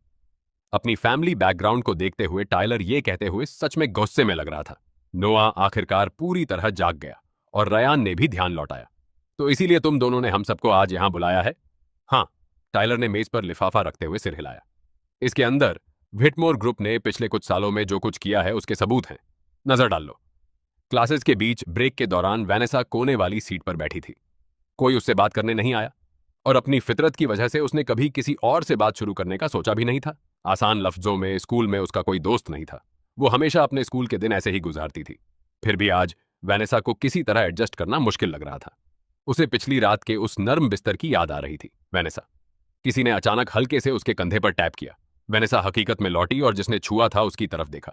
Speaker 1: अपनी फैमिली बैकग्राउंड को देखते हुए टाइलर ये कहते हुए सच में गुस्से में लग रहा था। नोआ आखिरकार पूरी तरह जाग गया और रयान ने भी ध्यान लौटाया। तो इसीलिए तुम दोनों ने हम सबको आज यहां बुलाया है? हाँ, टाइलर ने मेज पर लिफाफा रखते हुए सिर हिलाया। इसके अंदर व्हिटमोर ग्रुप ने पिछले कुछ सालों में जो कुछ किया है उसके सबूत हैं। नजर डाल लो। क्लासेस के बीच ब्रेक के दौरान वेनेसा कोने वाली सीट पर बैठी थी। कोई उससे बात करने नहीं आया और अपनी फितरत की वजह से उसने कभी किसी और से बात शुरू करने का सोचा भी नहीं था। आसान लफ्जों में स्कूल में उसका कोई दोस्त नहीं था। वो हमेशा अपने स्कूल के दिन ऐसे ही गुजारती थी। फिर भी आज वेनेसा को किसी तरह एडजस्ट करना मुश्किल लग रहा था। उसे पिछली रात के उस नर्म बिस्तर की याद आ रही थी। वेनेसा। किसी ने अचानक हल्के से उसके कंधे पर टैप किया। वेनेसा हकीकत में लौटी और जिसने छुआ था उसकी तरफ देखा।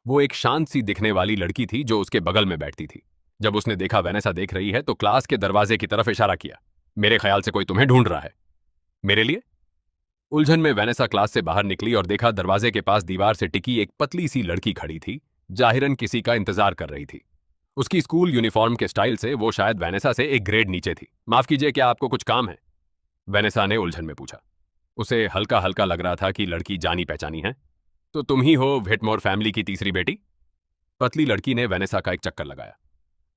Speaker 1: वो एक शांत सी दिखने वाली लड़की थी जो उसके बगल में बैठती थी। जब उसने देखा वेनेसा देख रही है तो क्लास के दरवाजे की तरफ इशारा किया। मेरे ख्याल से कोई तुम्हें ढूंढ रहा है। मेरे लिए? उलझन में वेनेसा क्लास से बाहर निकली और देखा दरवाजे के पास दीवार से टिकी एक पतली सी लड़की खड़ी थी, जाहिरन किसी का इंतजार कर रही थी। उसकी स्कूल यूनिफॉर्म के स्टाइल से वो शायद वेनेसा से एक ग्रेड नीचे थी। माफ कीजिए, क्या आपको कुछ काम है? वेनेसा ने उलझन में पूछा। उसे हल्का हल्का लग रहा था कि लड़की जानी पहचानी है। तो तुम ही हो व्हिटमोर फैमिली की तीसरी बेटी? पतली लड़की ने वेनेसा का एक चक्कर लगाया,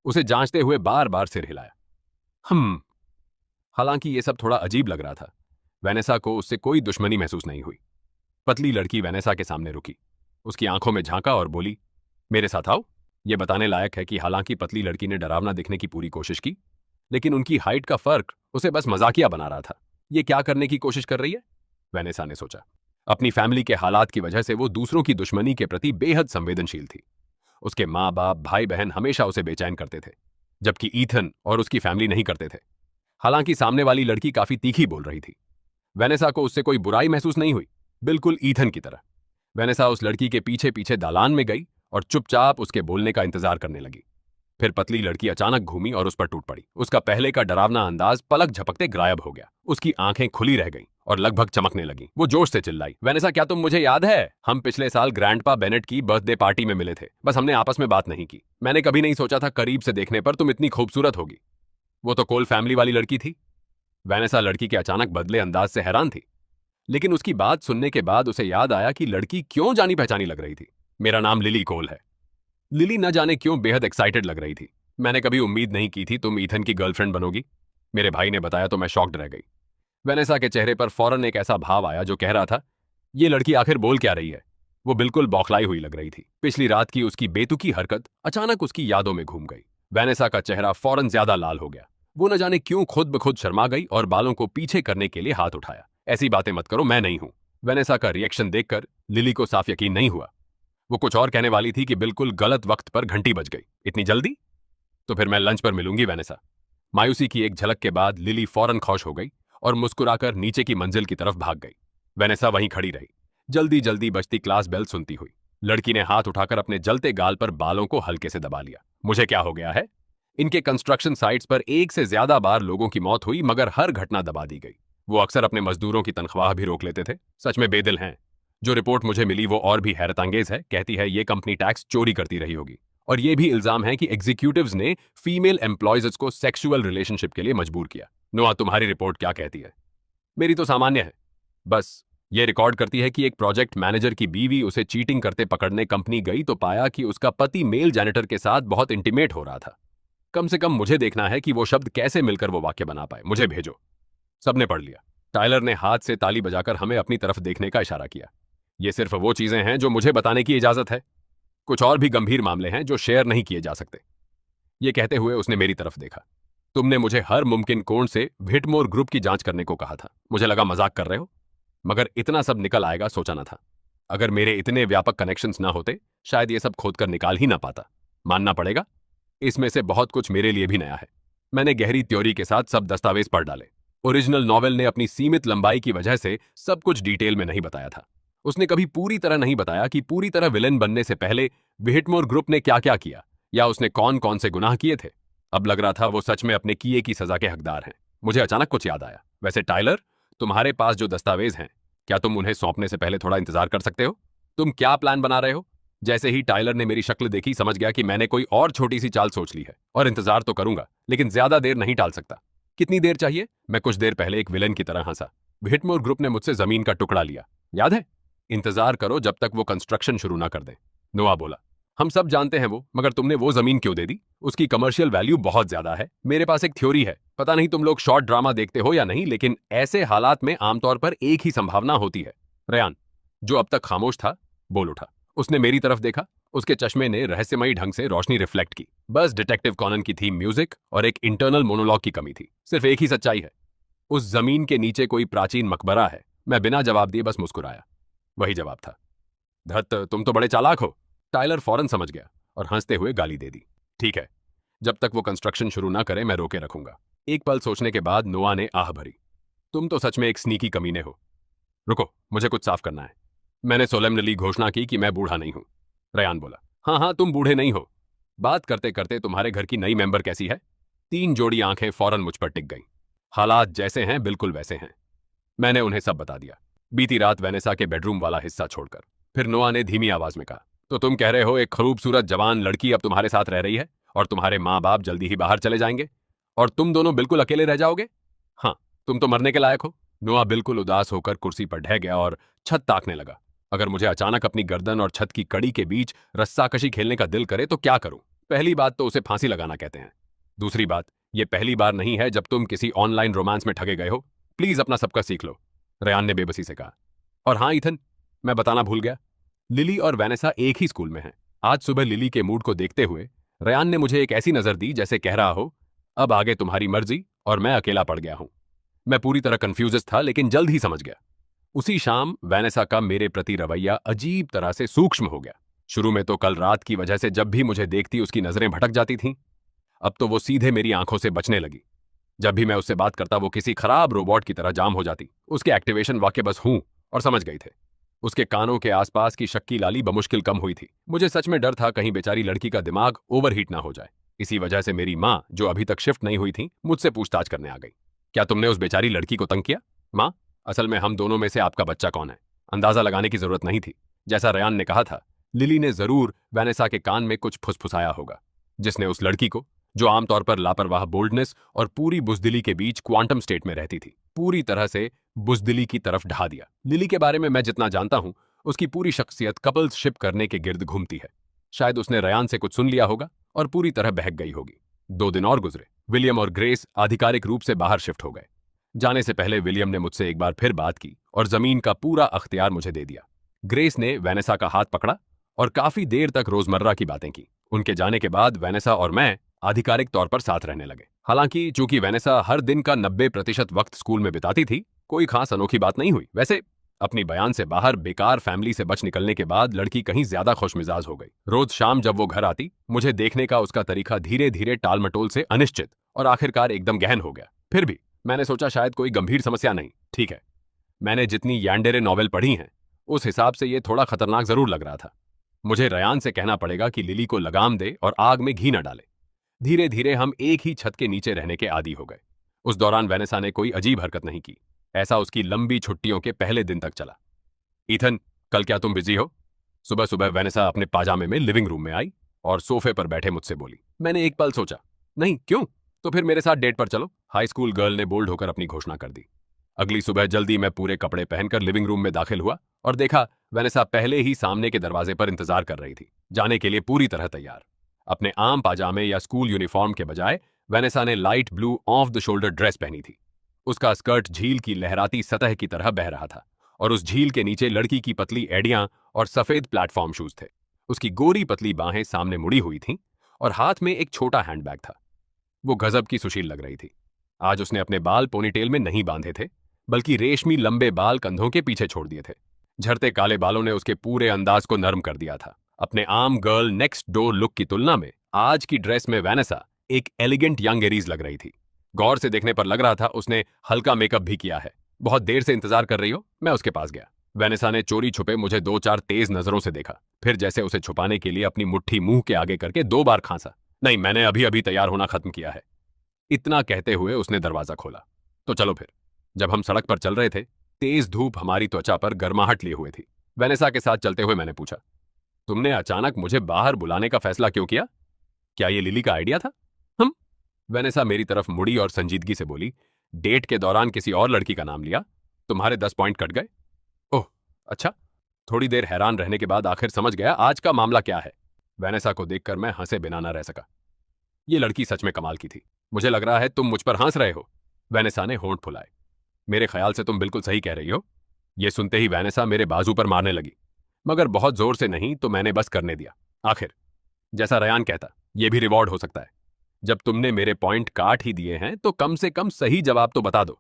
Speaker 1: उसे जांचते हुए बार बार सिर हिलाया। हम। हालांकि ये सब थोड़ा अजीब लग रहा था। वेनेसा को उससे कोई दुश्मनी महसूस नहीं हुई। पतली लड़की वेनेसा के सामने रुकी, उसकी आंखों में झांका और बोली, मेरे साथ आओ। यह बताने लायक है कि हालांकि पतली लड़की ने डरावना दिखने की पूरी कोशिश की, लेकिन उनकी हाइट का फर्क उसे बस मजाकिया बना रहा था। ये क्या करने की कोशिश कर रही है? वेनेसा ने सोचा। अपनी फैमिली के हालात की वजह से वो दूसरों की दुश्मनी के प्रति बेहद संवेदनशील थी। उसके माँ बाप, भाई बहन हमेशा उसे बेचैन करते थे, जबकि ईथन और उसकी फैमिली नहीं करते थे। हालांकि सामने वाली लड़की काफी तीखी बोल रही थी। वेनेसा को उससे कोई बुराई महसूस नहीं हुई, बिल्कुल ईथन की तरह। वेनेसा उस लड़की के पीछे पीछे दालान में गई और चुपचाप उसके बोलने का इंतजार करने लगी। फिर पतली लड़की अचानक घूमी और उस पर टूट पड़ी। उसका पहले का डरावना अंदाज पलक झपकते गायब हो गया। उसकी आंखें खुली रह गईं और लगभग चमकने लगी। वो जोश से चिल्लाई, वेनेसा, क्या तुम मुझे याद है? हम पिछले साल ग्रैंडपा बेनेट की बर्थडे पार्टी में मिले थे, बस हमने आपस में बात नहीं की। मैंने कभी नहीं सोचा था करीब से देखने पर तुम इतनी खूबसूरत होगी। वो तो कोल फैमिली वाली लड़की थी। वेनेसा लड़की के अचानक बदले अंदाज से हैरान थी, लेकिन उसकी बात सुनने के बाद उसे याद आया कि लड़की क्यों जानी पहचानी लग रही थी। मेरा नाम लिली कोल है। लिली न जाने क्यों बेहद एक्साइटेड लग रही थी। मैंने कभी उम्मीद नहीं की थी तुम ईथन की गर्लफ्रेंड बनोगी। मेरे भाई ने बताया तो मैं शॉक्ड रह गई। वेनेसा के चेहरे पर फौरन एक ऐसा भाव आया जो कह रहा था, ये लड़की आखिर बोल क्या रही है। वो बिल्कुल बौखलाई हुई लग रही थी। पिछली रात की उसकी बेतुकी हरकत अचानक उसकी यादों में घूम गई। वेनेसा का चेहरा फौरन ज्यादा लाल हो गया। वो न जाने क्यों खुद ब खुद शर्मा गई और बालों को पीछे करने के लिए हाथ उठाया। ऐसी बातें मत करो, मैं नहीं हूं। वेनेसा का रिएक्शन देखकर लिली को साफ यकीन नहीं हुआ। वो कुछ और कहने वाली थी कि बिल्कुल गलत वक्त पर घंटी बज गई। इतनी जल्दी? तो फिर मैं लंच पर मिलूंगी वेनेसा। मायूसी की एक झलक के बाद लिली फौरन खुश हो गई और मुस्कुराकर नीचे की मंजिल की तरफ भाग गई। वेनेसा वहीं खड़ी रही, जल्दी जल्दी बजती क्लास बेल सुनती हुई। लड़की ने हाथ उठाकर अपने जलते गाल पर बालों को हल्के से दबा लिया। मुझे क्या हो गया है? इनके कंस्ट्रक्शन साइट्स पर एक से ज्यादा बार लोगों की मौत हुई, मगर हर घटना दबा दी गई। वो अक्सर अपने मजदूरों की तनख्वाह भी रोक लेते थे। सच में बेदिल हैं। जो रिपोर्ट मुझे मिली वो और भी हैरतअंगेज है। कहती है ये कंपनी टैक्स चोरी करती रही होगी, और ये भी इल्जाम है कि एग्जीक्यूटिव्स ने फीमेल एम्प्लॉयज को सेक्सुअल रिलेशनशिप के लिए मजबूर किया। नोआ, तुम्हारी रिपोर्ट क्या कहती है? मेरी तो सामान्य है। बस ये रिकॉर्ड करती है कि एक प्रोजेक्ट मैनेजर की बीवी उसे चीटिंग करते पकड़ने कंपनी गई तो पाया कि उसका पति मेल जैनेटर के साथ बहुत इंटीमेट हो रहा था। कम से कम मुझे देखना है कि वो शब्द कैसे मिलकर वो वाक्य बना पाए। मुझे भेजो। सबने पढ़ लिया। टायलर ने हाथ से ताली बजाकर हमें अपनी तरफ देखने का इशारा किया। ये सिर्फ वो चीजें हैं जो मुझे बताने की इजाजत है। कुछ और भी गंभीर मामले हैं जो शेयर नहीं किए जा सकते। ये कहते हुए उसने मेरी तरफ देखा। तुमने मुझे हर मुमकिन कोण से व्हिटमोर ग्रुप की जांच करने को कहा था। मुझे लगा मजाक कर रहे हो, मगर इतना सब निकल आएगा सोचा ना था। अगर मेरे इतने व्यापक कनेक्शंस ना होते, शायद ये सब खोदकर निकाल ही ना पाता। मानना पड़ेगा, इसमें से बहुत कुछ मेरे लिए भी नया है। मैंने गहरी थ्योरी के साथ सब दस्तावेज पढ़ डाले। ओरिजिनल नॉवेल ने अपनी सीमित लंबाई की वजह से सब कुछ डिटेल में नहीं बताया था। उसने कभी पूरी तरह नहीं बताया कि पूरी तरह विलेन बनने से पहले व्हिटमोर ग्रुप ने क्या क्या किया, या उसने कौन कौन से गुनाह किए थे। अब लग रहा था वो सच में अपने किए की सजा के हकदार हैं। मुझे अचानक कुछ याद आया। वैसे टाइलर, तुम्हारे पास जो दस्तावेज हैं, क्या तुम उन्हें सौंपने से पहले थोड़ा इंतजार कर सकते हो? तुम क्या प्लान बना रहे हो? जैसे ही टाइलर ने मेरी शक्ल देखी, समझ गया कि मैंने कोई और छोटी सी चाल सोच ली है। और इंतजार तो करूंगा, लेकिन ज्यादा देर नहीं टाल सकता। कितनी देर चाहिए? मैं कुछ देर पहले एक विलेन की तरह हंसा। व्हिटमोर ग्रुप ने मुझसे जमीन का टुकड़ा लिया, याद है? इंतजार करो जब तक वो कंस्ट्रक्शन शुरू ना कर दें। नोआ बोला, हम सब जानते हैं वो, मगर तुमने वो जमीन क्यों दे दी? उसकी कमर्शियल वैल्यू बहुत ज्यादा है। मेरे पास एक थ्योरी है। पता नहीं तुम लोग शॉर्ट ड्रामा देखते हो या नहीं, लेकिन ऐसे हालात में आमतौर पर एक ही संभावना होती है। रेयान, जो अब तक खामोश था, बोल उठा। उसने मेरी तरफ देखा। उसके चश्मे ने रहस्यमयी ढंग से रोशनी रिफ्लेक्ट की। बस डिटेक्टिव कॉनन की थीम म्यूजिक और एक इंटरनल मोनोलॉग की कमी थी। सिर्फ एक ही सच्चाई है, उस जमीन के नीचे कोई प्राचीन मकबरा है। मैं बिना जवाब दिए बस मुस्कुराया। वही जवाब था। धत, तुम तो बड़े चालाक हो। टाइलर फौरन समझ गया और हंसते हुए गाली दे दी। ठीक है, जब तक वो कंस्ट्रक्शन शुरू ना करे मैं रोके रखूंगा। एक पल सोचने के बाद नोआ ने आह भरी, तुम तो सच में एक स्नीकी कमीने हो। रुको, मुझे कुछ साफ करना है। मैंने सोलेमनली घोषणा की कि मैं बूढ़ा नहीं हूं। रेयान बोला, हाँ हाँ, तुम बूढ़े नहीं हो। बात करते करते तुम्हारे घर की नई मेंबर कैसी है? 3 जोड़ी आंखें फौरन मुझ पर टिक गईं। हालात जैसे हैं बिल्कुल वैसे हैं। मैंने उन्हें सब बता दिया, बीती रात वेनेसा के बेडरूम वाला हिस्सा छोड़कर। फिर नोआ ने धीमी आवाज में कहा, तो तुम कह रहे हो एक खूबसूरत जवान लड़की अब तुम्हारे साथ रह रही है और तुम्हारे माँ बाप जल्दी ही बाहर चले जाएंगे और तुम दोनों बिल्कुल अकेले रह जाओगे? हाँ, तुम तो मरने के लायक हो। नोआ बिल्कुल उदास होकर कुर्सी पर ढह गया और छत ताकने लगा। अगर मुझे अचानक अपनी गर्दन और छत की कड़ी के बीच रस्साकशी खेलने का दिल करे तो क्या करूं? पहली बात तो उसे फांसी लगाना कहते हैं। दूसरी बात, यह पहली बार नहीं है जब तुम किसी ऑनलाइन रोमांस में ठगे गए हो। प्लीज अपना सबका सीख लो, रयान ने बेबसी से कहा। और हाँ ईथन, मैं बताना भूल गया, लिली और वैनेसा एक ही स्कूल में हैं। आज सुबह लिली के मूड को देखते हुए रयान ने मुझे एक ऐसी नजर दी जैसे कह रहा हो, अब आगे तुम्हारी मर्जी, और मैं अकेला पड़ गया हूं। मैं पूरी तरह कंफ्यूज था लेकिन जल्द ही समझ गया। उसी शाम वैनेसा का मेरे प्रति रवैया अजीब तरह से सूक्ष्म हो गया। शुरू में तो कल रात की वजह से जब भी मुझे देखती उसकी नजरें भटक जाती थीं। अब तो वो सीधे मेरी आंखों से बचने लगी। जब भी मैं उससे बात करता वो किसी खराब रोबोट की तरह जाम हो जाती। उसके एक्टिवेशन वाक्य बस हूं और समझ गई थे। उसके कानों के आसपास की शक्की लाली बमुश्किल कम हुई थी। मुझे सच में डर था कहीं बेचारी लड़की का दिमाग ओवरहीट ना हो जाए। इसी वजह से मेरी माँ, जो अभी तक शिफ्ट नहीं हुई थी, मुझसे पूछताछ करने आ गई। क्या तुमने उस बेचारी लड़की को तंग किया? माँ, असल में हम दोनों में से आपका बच्चा कौन है? अंदाजा लगाने की जरूरत नहीं थी। जैसा रयान ने कहा था, लिली ने जरूर वैनेसा के कान में कुछ फुसफुसाया होगा, जिसने उस लड़की को, जो आमतौर पर लापरवाह बोल्डनेस और पूरी बुजदिली के बीच क्वांटम स्टेट में रहती थी, पूरी तरह से बुजदिली की तरफ ढा दिया। लिली के बारे में मैं जितना जानता हूं, उसकी पूरी शख्सियत कपल्स शिप करने के गिर्द घूमती है। शायद उसने रयान से कुछ सुन लिया होगा और पूरी तरह बहक गई होगी। 2 दिन और गुजरे। विलियम और ग्रेस आधिकारिक रूप से बाहर शिफ्ट हो गए। जाने से पहले विलियम ने मुझसे एक बार फिर बात की और जमीन का पूरा अख्तियार मुझे दे दिया। ग्रेस ने वैनेसा का हाथ पकड़ा और काफी देर तक रोजमर्रा की बातें की। उनके जाने के बाद वैनेसा और मैं आधिकारिक तौर पर साथ रहने लगे। हालांकि चूंकि वैनेसा हर दिन का 90% वक्त स्कूल में बिताती थी, कोई खास अनोखी बात नहीं हुई। वैसे अपनी बयान से बाहर बेकार फैमिली से बच निकलने के बाद लड़की कहीं ज्यादा खुशमिजाज हो गई। रोज शाम जब वो घर आती, मुझे देखने का उसका तरीका धीरे धीरे टालमटोल से अनिश्चित और आखिरकार एकदम गहन हो गया। फिर भी मैंने सोचा शायद कोई गंभीर समस्या नहीं। ठीक है, मैंने जितनी यान्डेरे नॉवेल पढ़ी हैं, उस हिसाब से ये थोड़ा खतरनाक जरूर लग रहा था। मुझे रयान से कहना पड़ेगा कि लिली को लगाम दे और आग में घी न डाले। धीरे धीरे हम एक ही छत के नीचे रहने के आदी हो गए। उस दौरान वैनेसा ने कोई अजीब हरकत नहीं की। ऐसा उसकी लंबी छुट्टियों के पहले दिन तक चला। ईथन, कल क्या तुम बिजी हो? सुबह सुबह वैनेसा अपने पाजामे में लिविंग रूम में आई और सोफे पर बैठे मुझसे बोली। मैंने एक पल सोचा, नहीं, क्यों? तो फिर मेरे साथ डेट पर चलो। हाई स्कूल गर्ल ने बोल्ड होकर अपनी घोषणा कर दी। अगली सुबह जल्दी मैं पूरे कपड़े पहनकर लिविंग रूम में दाखिल हुआ और देखा वैनेसा पहले ही सामने के दरवाजे पर इंतजार कर रही थी, जाने के लिए पूरी तरह तैयार। अपने आम पाजामे या स्कूल यूनिफॉर्म के बजाय वैनेसा ने light blue of the shoulder dress पहनी थी। उसका स्कर्ट झील की लहराती सतह की तरह बह रहा था और उस झील के नीचे लड़की की पतली एड़ियां और सफेद प्लेटफॉर्म शूज थे। उसकी गोरी पतली बाहें सामने मुड़ी हुई थीं और हाथ में एक छोटा हैंडबैग था। वो गजब की सुशील लग रही थी। आज उसने अपने बाल पोनीटेल में नहीं बांधे थे, बल्कि रेशमी लंबे बाल कंधों के पीछे छोड़ दिए थे। झड़ते काले बालों ने उसके पूरे अंदाज को नरम कर दिया था। अपने आम गर्ल नेक्स्ट डोर लुक की तुलना में आज की ड्रेस में वैनेसा एक एलिगेंट यंग एरीज लग रही थी। गौर से देखने पर लग रहा था उसने हल्का मेकअप भी किया है। बहुत देर से इंतजार कर रही हो? मैं उसके पास गया। वैनेसा ने चोरी छुपे मुझे 2-4 तेज नजरों से देखा, फिर जैसे उसे छुपाने के लिए अपनी मुट्ठी मुंह के आगे करके 2 बार खांसा। नहीं, मैंने अभी अभी तैयार होना खत्म किया है। इतना कहते हुए उसने दरवाजा खोला। तो चलो फिर। जब हम सड़क पर चल रहे थे, तेज धूप हमारी त्वचा पर गर्माहट लिए हुए थी। वैनेसा के साथ चलते हुए मैंने पूछा, तुमने अचानक मुझे बाहर बुलाने का फैसला क्यों किया? क्या ये लिली का आइडिया था? हम वैनेसा मेरी तरफ मुड़ी और संजीदगी से बोली, डेट के दौरान किसी और लड़की का नाम लिया, तुम्हारे 10 पॉइंट कट गए। ओह, अच्छा। थोड़ी देर हैरान रहने के बाद आखिर समझ गया आज का मामला क्या है। वैनेसा को देखकर मैं हंसे बिना न रह सका। ये लड़की सच में कमाल की थी। मुझे लग रहा है तुम मुझ पर हंस रहे हो। वैनेसा ने होंठ फुलाए। मेरे ख्याल से तुम बिल्कुल सही कह रही हो। यह सुनते ही वैनेसा मेरे बाजू पर मारने लगी, मगर बहुत जोर से नहीं, तो मैंने बस करने दिया। आखिर जैसा रयान कहता, यह भी रिवॉर्ड हो सकता है। जब तुमने मेरे पॉइंट काट ही दिए हैं तो कम से कम सही जवाब तो बता दो।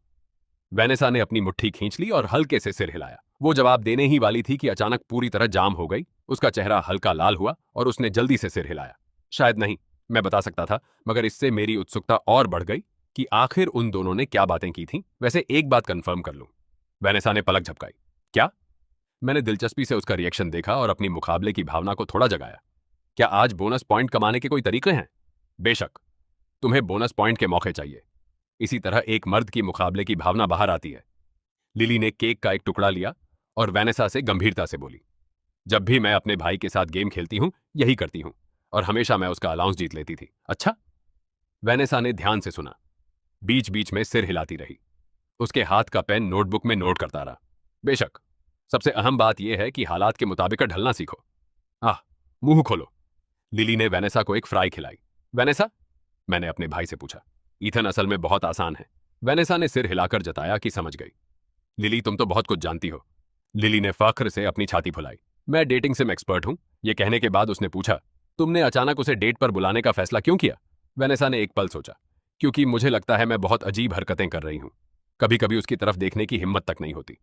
Speaker 1: वैनेसा ने अपनी मुट्ठी खींच ली और हल्के से सिर हिलाया। वो जवाब देने ही वाली थी कि अचानक पूरी तरह जाम हो गई। उसका चेहरा हल्का लाल हुआ और उसने जल्दी से सिर हिलाया। शायद नहीं, मैं बता सकता था, मगर इससे मेरी उत्सुकता और बढ़ गई कि आखिर उन दोनों ने क्या बातें की थीं। वैसे एक बात कंफर्म कर लूं। वैनेसा ने पलक झपकाई। क्या? मैंने दिलचस्पी से उसका रिएक्शन देखा और अपनी मुकाबले की भावना को थोड़ा जगाया। क्या आज बोनस पॉइंट कमाने के कोई तरीके हैं? बेशक, तुम्हें बोनस पॉइंट के मौके चाहिए। इसी तरह एक मर्द की मुकाबले की भावना बाहर आती है। लिली ने केक का एक टुकड़ा लिया और वैनेसा से गंभीरता से बोली, जब भी मैं अपने भाई के साथ गेम खेलती हूं, यही करती हूं, और हमेशा मैं उसका अलाउंस जीत लेती थी। अच्छा? वैनेसा ने ध्यान से सुना, बीच बीच में सिर हिलाती रही। उसके हाथ का पेन नोटबुक में नोट करता रहा। बेशक, सबसे अहम बात यह है कि हालात के मुताबिक ढलना सीखो। आह, मुंह खोलो। लिली ने वैनेसा को एक फ्राई खिलाई। वैनेसा? मैंने अपने भाई से पूछा। ईथन असल में बहुत आसान है। वैनेसा ने सिर हिलाकर जताया कि समझ गई। लिली, तुम तो बहुत कुछ जानती हो। लिली ने फख्र से अपनी छाती फुलाई। मैं डेटिंग सिम एक्सपर्ट हूं। यह कहने के बाद उसने पूछा, तुमने अचानक उसे डेट पर बुलाने का फैसला क्यों किया? वैनेसा ने एक पल सोचा। क्योंकि मुझे लगता है मैं बहुत अजीब हरकतें कर रही हूं। कभी कभी उसकी तरफ देखने की हिम्मत तक नहीं होती।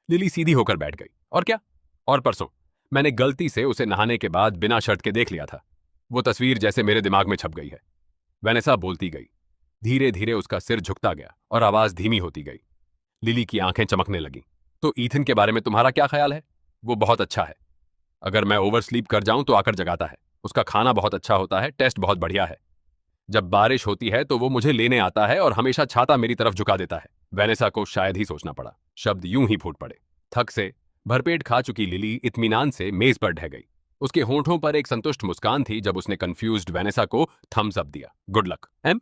Speaker 1: लिली सीधी होकर बैठ गई। और क्या? और परसों मैंने गलती से उसे नहाने के बाद बिना शर्ट के देख लिया था। वो तस्वीर जैसे मेरे दिमाग में छप गई है। वैनेसा बोलती गई। धीरे धीरे उसका सिर झुकता गया और आवाज धीमी होती गई। लिली की आंखें चमकने लगीं। तो ईथन के बारे में तुम्हारा क्या ख्याल है? वो बहुत अच्छा है। अगर मैं ओवर स्लीप कर जाऊं तो आकर जगाता है। उसका खाना बहुत अच्छा होता है, टेस्ट बहुत बढ़िया है। जब बारिश होती है तो वो मुझे लेने आता है और हमेशा छाता मेरी तरफ झुका देता है। वैनेसा को शायद ही सोचना पड़ा, शब्द यूं ही फूट पड़े। थक से भरपेट खा चुकी लिली इत्मीनान से मेज पर ढह गई। उसके होंठों पर एक संतुष्ट मुस्कान थी जब उसने कंफ्यूज्ड वैनेसा को थम्स अप दिया। Good luck Em.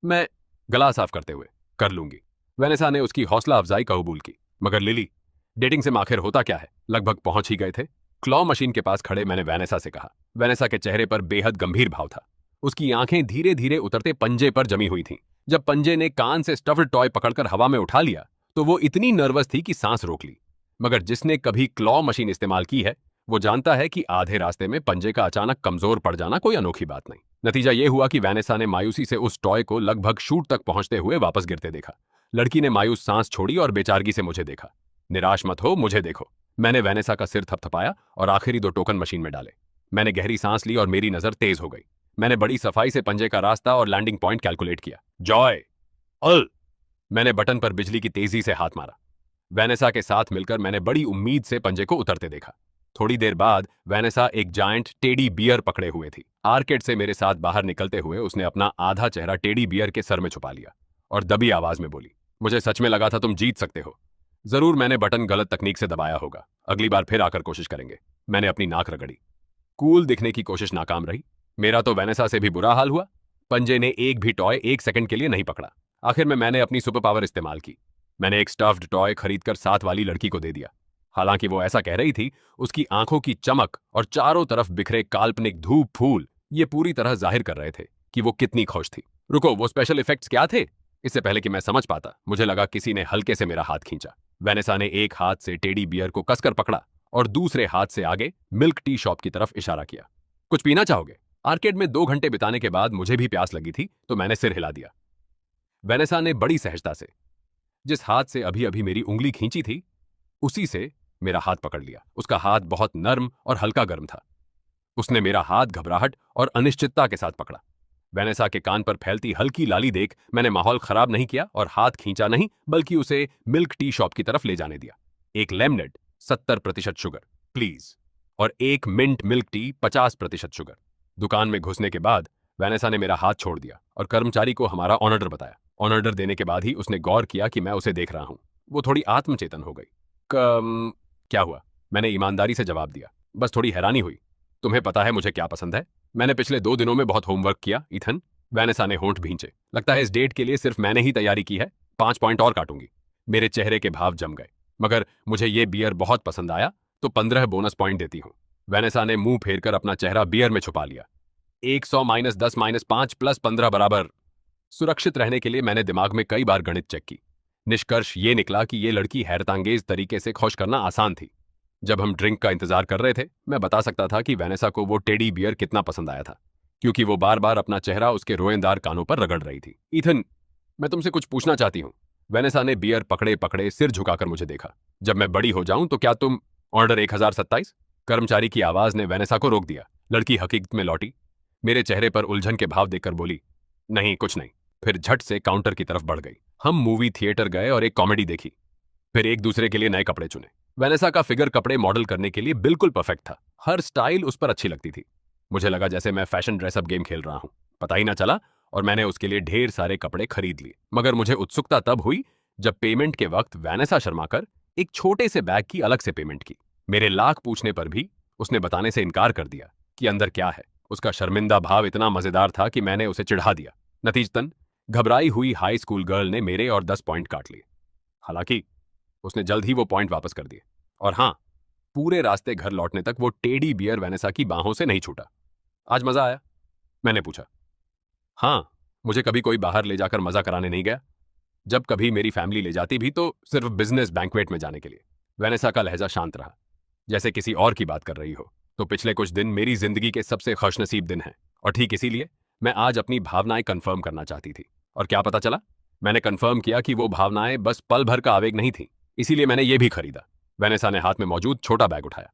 Speaker 1: मैं गला साफ करते हुए कर लूंगी। वैनेसा ने उसकी हौसला अफजाई कबूल की। मगर लिली, डेटिंग से आखिर होता क्या है? लगभग पहुंच ही गए थे। क्लॉ मशीन के पास खड़े मैंने वैनेसा से कहा। वैनेसा के चेहरे पर बेहद गंभीर भाव था। उसकी आंखें धीरे धीरे उतरते पंजे पर जमी हुई थीं। जब पंजे ने कान से स्टफ्ड टॉय पकड़कर हवा में उठा लिया तो वो इतनी नर्वस थी कि सांस रोक ली। मगर जिसने कभी क्लॉ मशीन इस्तेमाल की है वो जानता है कि आधे रास्ते में पंजे का अचानक कमजोर पड़ जाना कोई अनोखी बात नहीं। नतीजा ये हुआ कि वैनेसा ने मायूसी से उस टॉय को लगभग शूट तक पहुंचते हुए वापस गिरते देखा। लड़की ने मायूस सांस छोड़ी और बेचारगी से मुझे देखा। निराश मत हो, मुझे देखो। मैंने वैनेसा का सिर थपथपाया और आखिरी 2 टोकन मशीन में डाले। मैंने गहरी सांस ली और मेरी नजर तेज हो गई। मैंने बड़ी सफाई से पंजे का रास्ता और लैंडिंग पॉइंट कैलकुलेट किया। जॉय अल। मैंने बटन पर बिजली की तेजी से हाथ मारा। वैनेसा के साथ मिलकर मैंने बड़ी उम्मीद से पंजे को उतरते देखा। थोड़ी देर बाद वैनेसा एक जायंट टेडी बियर पकड़े हुए थी। आर्केड से मेरे साथ बाहर निकलते हुए उसने अपना आधा चेहरा टेडी बियर के सर में छुपा लिया और दबी आवाज में बोली, मुझे सच में लगा था तुम जीत सकते हो। जरूर मैंने बटन गलत तकनीक से दबाया होगा। अगली बार फिर आकर कोशिश करेंगे। मैंने अपनी नाक रगड़ी। कूल दिखने की कोशिश नाकाम रही। मेरा तो वैनेसा से भी बुरा हाल हुआ। पंजे ने एक भी टॉय 1 सेकंड के लिए नहीं पकड़ा। आखिर में मैंने अपनी सुपर पावर इस्तेमाल की। मैंने एक स्टफ्ड टॉय खरीदकर साथ वाली लड़की को दे दिया। हालांकि वो ऐसा कह रही थी, उसकी आंखों की चमक और चारों तरफ बिखरे काल्पनिक धूप फूल ये पूरी तरह जाहिर कर रहे थे कि वो कितनी खुश थी। रुको, वो स्पेशल इफेक्ट्स क्या थे? इससे पहले कि मैं समझ पाता मुझे लगा किसी ने हल्के से मेरा हाथ खींचा। वैनेसा ने एक हाथ से टेडी बियर को कसकर पकड़ा और दूसरे हाथ से आगे मिल्क टी शॉप की तरफ इशारा किया। कुछ पीना चाहोगे? आर्केड में 2 घंटे बिताने के बाद मुझे भी प्यास लगी थी तो मैंने सिर हिला दिया। वैनेसा ने बड़ी सहजता से जिस हाथ से अभी अभी मेरी उंगली खींची थी उसी से मेरा हाथ पकड़ लिया। उसका हाथ बहुत नर्म और हल्का गर्म था। उसने मेरा हाथ घबराहट और अनिश्चितता के साथ पकड़ा। वैनेसा के कान पर फैलती हल्की लाली देख मैंने माहौल खराब नहीं किया और हाथ खींचा नहीं बल्कि उसे मिल्क टी शॉप की तरफ ले जाने दिया। एक लेमनेड 70% शुगर प्लीज और एक मिंट मिल्क टी 50% शुगर। दुकान में घुसने के बाद वैनेसा ने मेरा हाथ छोड़ दिया और कर्मचारी को हमारा ऑर्डर बताया। ऑर्डर देने के बाद ही उसने गौर किया कि मैं उसे देख रहा हूं। वो थोड़ी आत्मचेतन हो गई। क्या हुआ? मैंने ईमानदारी से जवाब दिया। बस थोड़ी हैरानी हुई। तुम्हें पता है मुझे क्या पसंद है? मैंने पिछले 2 दिनों में बहुत होमवर्क किया ईथन। वैनेसा ने होंठ भींचे। लगता है इस डेट के लिए सिर्फ मैंने ही तैयारी की है। 5 पॉइंट और काटूंगी। मेरे चेहरे के भाव जम गए। मगर मुझे ये बियर बहुत पसंद आया तो 15 बोनस पॉइंट देती हूं। वैनेसा ने मुंह फेरकर अपना चेहरा बियर में छुपा लिया। 100 - 10 - 5 + 15 बराबर। सुरक्षित रहने के लिए मैंने दिमाग में कई बार गणित चेक की। निष्कर्ष ये निकला कि ये लड़की हैरतांगेज तरीके से खुश करना आसान थी। जब हम ड्रिंक का इंतजार कर रहे थे मैं बता सकता था कि वैनेसा को वो टेडी बियर कितना पसंद आया था, क्योंकि वो बार बार अपना चेहरा उसके रोएंदार कानों पर रगड़ रही थी। ईथन, मैं तुमसे कुछ पूछना चाहती हूँ। वैनेसा ने बियर पकड़े पकड़े सिर झुकाकर मुझे देखा। जब मैं बड़ी हो जाऊं तो क्या तुम ऑर्डर 1027? कर्मचारी की आवाज ने वैनेसा को रोक दिया। लड़की हकीकत में लौटी। मेरे चेहरे पर उलझन के भाव देखकर बोली, नहीं कुछ नहीं। फिर झट से काउंटर की तरफ बढ़ गई। हम मूवी थिएटर गए और एक कॉमेडी देखी। फिर एक दूसरे के लिए नए कपड़े चुने। वैनेसा का फिगर कपड़े मॉडल करने के लिए बिल्कुल परफेक्ट था। हर स्टाइल उस पर अच्छी लगती थी। मुझे लगा जैसे मैं फैशन ड्रेसअप गेम खेल रहा हूं। पता ही ना चला और मैंने उसके लिए ढेर सारे कपड़े खरीद लिए। मगर मुझे उत्सुकता तब हुई जब पेमेंट के वक्त वैनेसा शर्माकर एक छोटे से बैग की अलग से पेमेंट की। मेरे लाख पूछने पर भी उसने बताने से इनकार कर दिया कि अंदर क्या है। उसका शर्मिंदा भाव इतना मजेदार था कि मैंने उसे चिढ़ा दिया। नतीजतन घबराई हुई हाई स्कूल गर्ल ने मेरे और 10 पॉइंट काट लिए। हालांकि उसने जल्द ही वो पॉइंट वापस कर दिए। और हाँ, पूरे रास्ते घर लौटने तक वो टेडी बियर वैनेसा की बाहों से नहीं छूटा। आज मजा आया? मैंने पूछा। हाँ, मुझे कभी कोई बाहर ले जाकर मजा कराने नहीं गया। जब कभी मेरी फैमिली ले जाती भी तो सिर्फ बिजनेस बैंक्वेट में जाने के लिए। वैनेसा का लहजा शांत रहा, जैसे किसी और की बात कर रही हो। तो पिछले कुछ दिन मेरी जिंदगी के सबसे खुशनसीब दिन हैं और ठीक इसीलिए मैं आज अपनी भावनाएं कंफर्म करना चाहती थी। और क्या पता चला? मैंने कंफर्म किया कि वो भावनाएं बस पल भर का आवेग नहीं थी। इसीलिए मैंने ये भी खरीदा। वैनेसा ने हाथ में मौजूद छोटा बैग उठाया।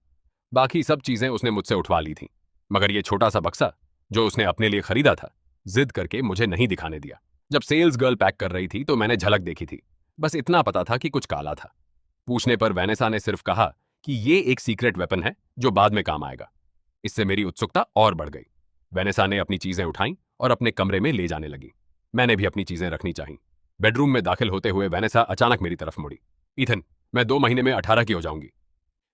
Speaker 1: बाकी सब चीजें उसने मुझसे उठवा ली थी, मगर ये छोटा सा बक्सा जो उसने अपने लिए खरीदा था, जिद करके मुझे नहीं दिखाने दिया। जब सेल्स गर्ल पैक कर रही थी तो मैंने झलक देखी थी। बस इतना पता था कि कुछ काला था। पूछने पर वैनेसा ने सिर्फ कहा कि ये एक सीक्रेट वेपन है जो बाद में काम आएगा। इससे मेरी उत्सुकता और बढ़ गई। वैनेसा ने अपनी चीजें उठाईं और अपने कमरे में ले जाने लगी। मैंने भी अपनी चीजें रखनी चाहिए। बेडरूम में दाखिल होते हुए वैनेसा अचानक मेरी तरफ मुड़ी। ईथन, मैं 2 महीने में 18 की हो जाऊंगी।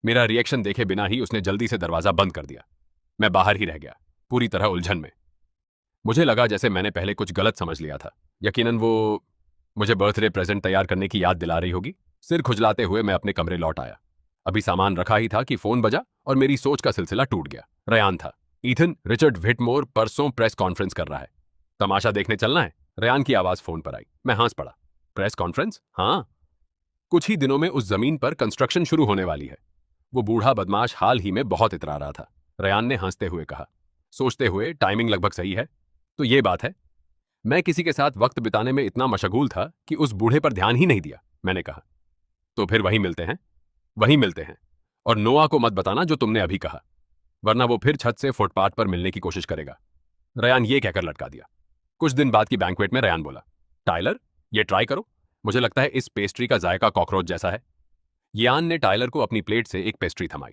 Speaker 1: मेरा रिएक्शन देखे बिना ही उसने जल्दी से दरवाजा बंद कर दिया। मैं बाहर ही रह गया, पूरी तरह उलझन में। मुझे लगा जैसे मैंने पहले कुछ गलत समझ लिया था। यकीनन वो मुझे बर्थडे प्रेजेंट तैयार करने की याद दिला रही होगी। सिर खुजलाते हुए मैं अपने कमरे लौट आया। अभी सामान रखा ही था कि फोन बजा और मेरी सोच का सिलसिला टूट गया। रयान था। ईथन, रिचर्ड व्हिटमोर परसों प्रेस कॉन्फ्रेंस कर रहा है। तमाशा देखने चलना है? रयान की आवाज फोन पर आई। मैं हंस पड़ा। Press conference? हाँ, कुछ ही दिनों में उस जमीन पर कंस्ट्रक्शन शुरू होने वाली है। वो बूढ़ा बदमाश हाल ही में बहुत इतरा रहा था। रयान ने हंसते हुए कहा, सोचते हुए टाइमिंग लगभग सही है। तो ये बात है, मैं किसी के साथ वक्त बिताने में इतना मशगूल था कि उस बूढ़े पर ध्यान ही नहीं दिया। मैंने कहा, तो फिर वहीं मिलते हैं। वहीं मिलते हैं। और नोआ को मत बताना जो तुमने अभी कहा, वरना वो फिर छत से फुटपाथ पर मिलने की कोशिश करेगा। रयान ये कहकर लटका दिया। कुछ दिन बाद की बैंक्वेट में रयान बोला, टाइलर, ये ट्राई करो। मुझे लगता है इस पेस्ट्री का जायका कॉकरोच जैसा है। यान ने टाइलर को अपनी प्लेट से एक पेस्ट्री थमाई।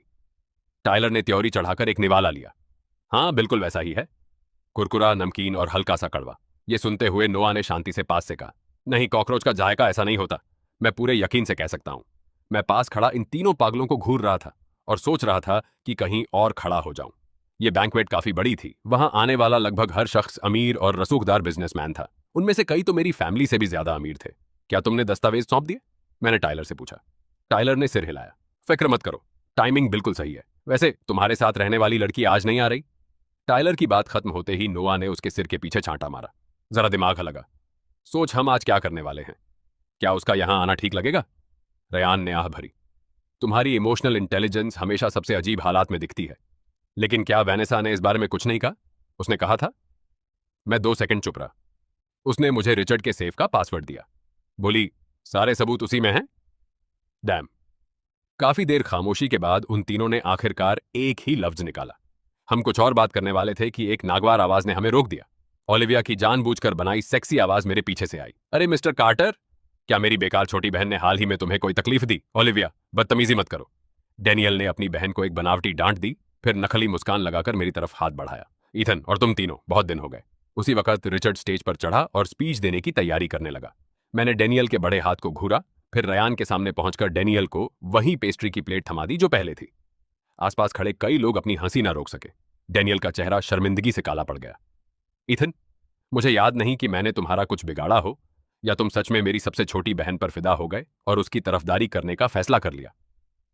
Speaker 1: टाइलर ने त्योरी चढ़ाकर एक निवाला लिया। हाँ, बिल्कुल वैसा ही है। कुरकुरा, नमकीन और हल्का सा कड़वा। ये सुनते हुए नोआ ने शांति से पास से कहा, नहीं, कॉकरोच का जायका ऐसा नहीं होता। मैं पूरे यकीन से कह सकता हूं। मैं पास खड़ा इन तीनों पागलों को घूर रहा था और सोच रहा था कि कहीं और खड़ा हो जाऊं। ये बैंक्वेट काफी बड़ी थी। वहां आने वाला लगभग हर शख्स अमीर और रसूखदार बिजनेसमैन था। उनमें से कई तो मेरी फैमिली से भी ज्यादा अमीर थे। क्या तुमने दस्तावेज सौंप दिए? मैंने टाइलर से पूछा। टाइलर ने सिर हिलाया। फिक्र मत करो, टाइमिंग बिल्कुल सही है। वैसे तुम्हारे साथ रहने वाली लड़की आज नहीं आ रही? टाइलर की बात खत्म होते ही नोआ ने उसके सिर के पीछे छांटा मारा। जरा दिमाग लगा। सोच हम आज क्या करने वाले हैं। क्या उसका यहां आना ठीक लगेगा? रयान ने आह भरी। तुम्हारी इमोशनल इंटेलिजेंस हमेशा सबसे अजीब हालात में दिखती है। लेकिन क्या वैनेसा ने इस बारे में कुछ नहीं कहा? उसने कहा था। मैं 2 सेकंड चुप रहा। उसने मुझे रिचर्ड के सेफ का पासवर्ड दिया। बोली, सारे सबूत उसी में हैं? डैम। काफी देर खामोशी के बाद उन तीनों ने आखिरकार एक ही लफ्ज निकाला। हम कुछ और बात करने वाले थे कि एक नागवार आवाज ने हमें रोक दिया। ओलिविया की जानबूझकर बनाई सेक्सी आवाज मेरे पीछे से आई। अरे मिस्टर कार्टर, क्या मेरी बेकार छोटी बहन ने हाल ही में तुम्हें कोई तकलीफ दी? ओलिविया, बदतमीजी मत करो। डेनियल ने अपनी बहन को एक बनावटी डांट दी, फिर नकली मुस्कान लगाकर मेरी तरफ हाथ बढ़ाया। ईथन और तुम तीनों, बहुत दिन हो गए। उसी वक्त रिचर्ड स्टेज पर चढ़ा और स्पीच देने की तैयारी करने लगा। मैंने डेनियल के बड़े हाथ को घूरा, फिर रयान के सामने पहुंचकर डेनियल को वही पेस्ट्री की प्लेट थमा दी जो पहले थी। आसपास खड़े कई लोग अपनी हंसी ना रोक सके। डेनियल का चेहरा शर्मिंदगी से काला पड़ गया। ईथन, मुझे याद नहीं कि मैंने तुम्हारा कुछ बिगाड़ा हो, या तुम सच में मेरी सबसे छोटी बहन पर फिदा हो गए और उसकी तरफदारी करने का फैसला कर लिया।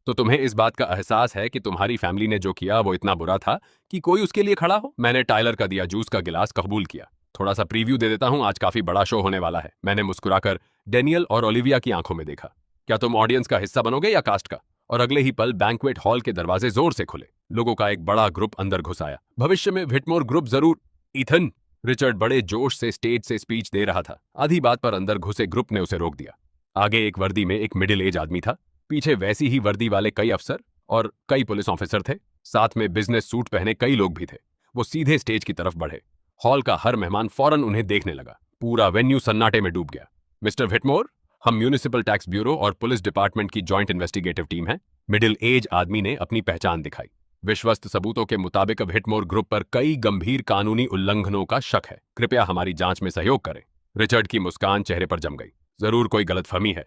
Speaker 1: तो तुम्हें इस बात का एहसास है कि तुम्हारी फैमिली ने जो किया वो इतना बुरा था कि कोई उसके लिए खड़ा हो? मैंने टाइलर का दिया जूस का गिलास कबूल किया। थोड़ा सा प्रीव्यू दे देता हूं, आज काफी बड़ा शो होने वाला है। मैंने मुस्कुराकर डेनियल और ओलिविया की आंखों में देखा। क्या तुम ऑडियंस का हिस्सा बनोगे या कास्ट का? और अगले ही पल बैंक्वेट हॉल के दरवाजे जोर से खुले। लोगों का एक बड़ा ग्रुप अंदर घुस आया। भविष्य में व्हिटमोर ग्रुप जरूर। ईथन, रिचर्ड बड़े जोश से स्टेज से स्पीच दे रहा था। आधी बात पर अंदर घुसे ग्रुप ने उसे रोक दिया। आगे एक वर्दी में एक मिडिल एज आदमी था, पीछे वैसी ही वर्दी वाले कई अफसर और कई पुलिस ऑफिसर थे। साथ में बिजनेस सूट पहने कई लोग भी थे। वो सीधे स्टेज की तरफ बढ़े। हॉल का हर मेहमान फौरन उन्हें देखने लगा। पूरा वेन्यू सन्नाटे में डूब गया। मिस्टर व्हिटमोर, हम म्यूनिसिपल टैक्स ब्यूरो और पुलिस डिपार्टमेंट की जॉइंट इन्वेस्टिगेटिव टीम है। मिडिल एज आदमी ने अपनी पहचान दिखाई। विश्वस्त सबूतों के मुताबिक व्हिटमोर ग्रुप पर कई गंभीर कानूनी उल्लंघनों का शक है। कृपया हमारी जांच में सहयोग करें। रिचर्ड की मुस्कान चेहरे पर जम गई। जरूर कोई गलतफहमी है।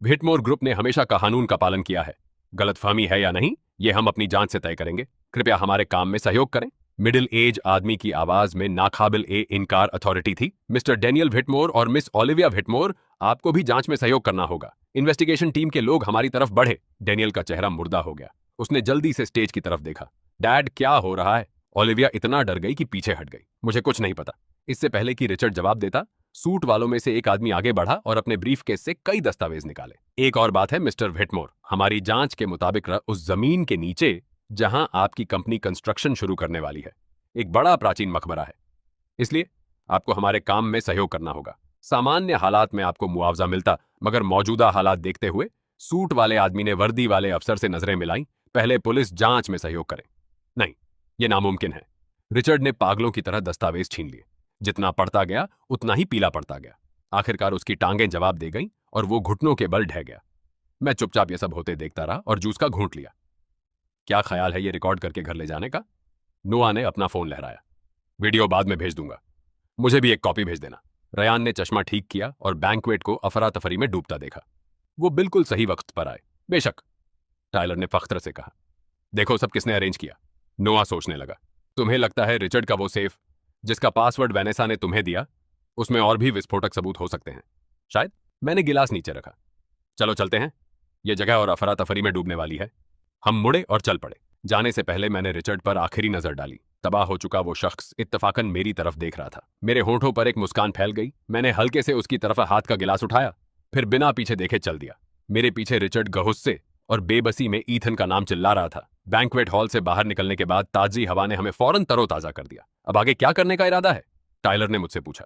Speaker 1: व्हिटमोर ग्रुप ने हमेशा कानून का पालन किया है। गलतफहमी है या नहीं, ये हम अपनी जांच से तय करेंगे। कृपया हमारे काम में सहयोग करें। मिडिल एज आदमी की आवाज में नाकाबिल ए इनकार अथॉरिटी थी। मिस्टर डेनियल व्हिटमोर और मिस ओलिविया व्हिटमोर, आपको भी जांच में सहयोग करना होगा। इन्वेस्टिगेशन टीम के लोग हमारी तरफ बढ़े। डेनियल का चेहरा मुर्दा हो गया। उसने जल्दी से स्टेज की तरफ देखा। डैड, क्या हो रहा है? ओलिविया इतना डर गई कि पीछे हट गई। मुझे कुछ नहीं पता। इससे पहले कि रिचर्ड जवाब देता, सूट वालों में से एक आदमी आगे बढ़ा और अपने ब्रीफकेस से कई दस्तावेज निकाले। एक और बात है मिस्टर व्हिटमोर, हमारी जांच के मुताबिक उस जमीन के नीचे जहां आपकी कंपनी कंस्ट्रक्शन शुरू करने वाली है, एक बड़ा प्राचीन मकबरा है। इसलिए आपको हमारे काम में सहयोग करना होगा। सामान्य हालात में आपको मुआवजा मिलता, मगर मौजूदा हालात देखते हुए सूट वाले आदमी ने वर्दी वाले अफसर से नजरें मिलाई। पहले पुलिस जांच में सहयोग करे। नहीं, यह नामुमकिन है। रिचर्ड ने पागलों की तरह दस्तावेज छीन लिए। जितना पढ़ता गया उतना ही पीला पड़ता गया। आखिरकार उसकी टांगें जवाब दे गईं और वो घुटनों के बल ढह गया। मैं चुपचाप ये सब होते देखता रहा और जूस का घूंट लिया। क्या ख्याल है ये रिकॉर्ड करके घर ले जाने का? नोआ ने अपना फोन लहराया। वीडियो बाद में भेज दूंगा। मुझे भी एक कॉपी भेज देना। रयान ने चश्मा ठीक किया और बैंक्वेट को अफरा तफरी में डूबता देखा। वो बिल्कुल सही वक्त पर आए। बेशक, टायलर ने फख्र से कहा। देखो सब किसने अरेंज किया। नोआ सोचने लगा। तुम्हें लगता है रिचर्ड का वो सेफ जिसका पासवर्ड वेनेसा ने तुम्हें दिया, उसमें और भी विस्फोटक सबूत हो सकते हैं? शायद। मैंने गिलास नीचे रखा। चलो चलते हैं, यह जगह और अफरा तफरी में डूबने वाली है। हम मुड़े और चल पड़े। जाने से पहले मैंने रिचर्ड पर आखिरी नजर डाली। तबाह हो चुका वो शख्स इत्तफाकन मेरी तरफ देख रहा था। मेरे होठों पर एक मुस्कान फैल गई। मैंने हल्के से उसकी तरफ हाथ का गिलास उठाया, फिर बिना पीछे देखे चल दिया। मेरे पीछे रिचर्ड गुस्से और बेबसी में ईथन का नाम चिल्ला रहा था। बैंक्वेट हॉल से बाहर निकलने के बाद ताजी हवा ने हमें फौरन तरोताजा कर दिया। अब आगे क्या करने का इरादा है? टायलर ने मुझसे पूछा।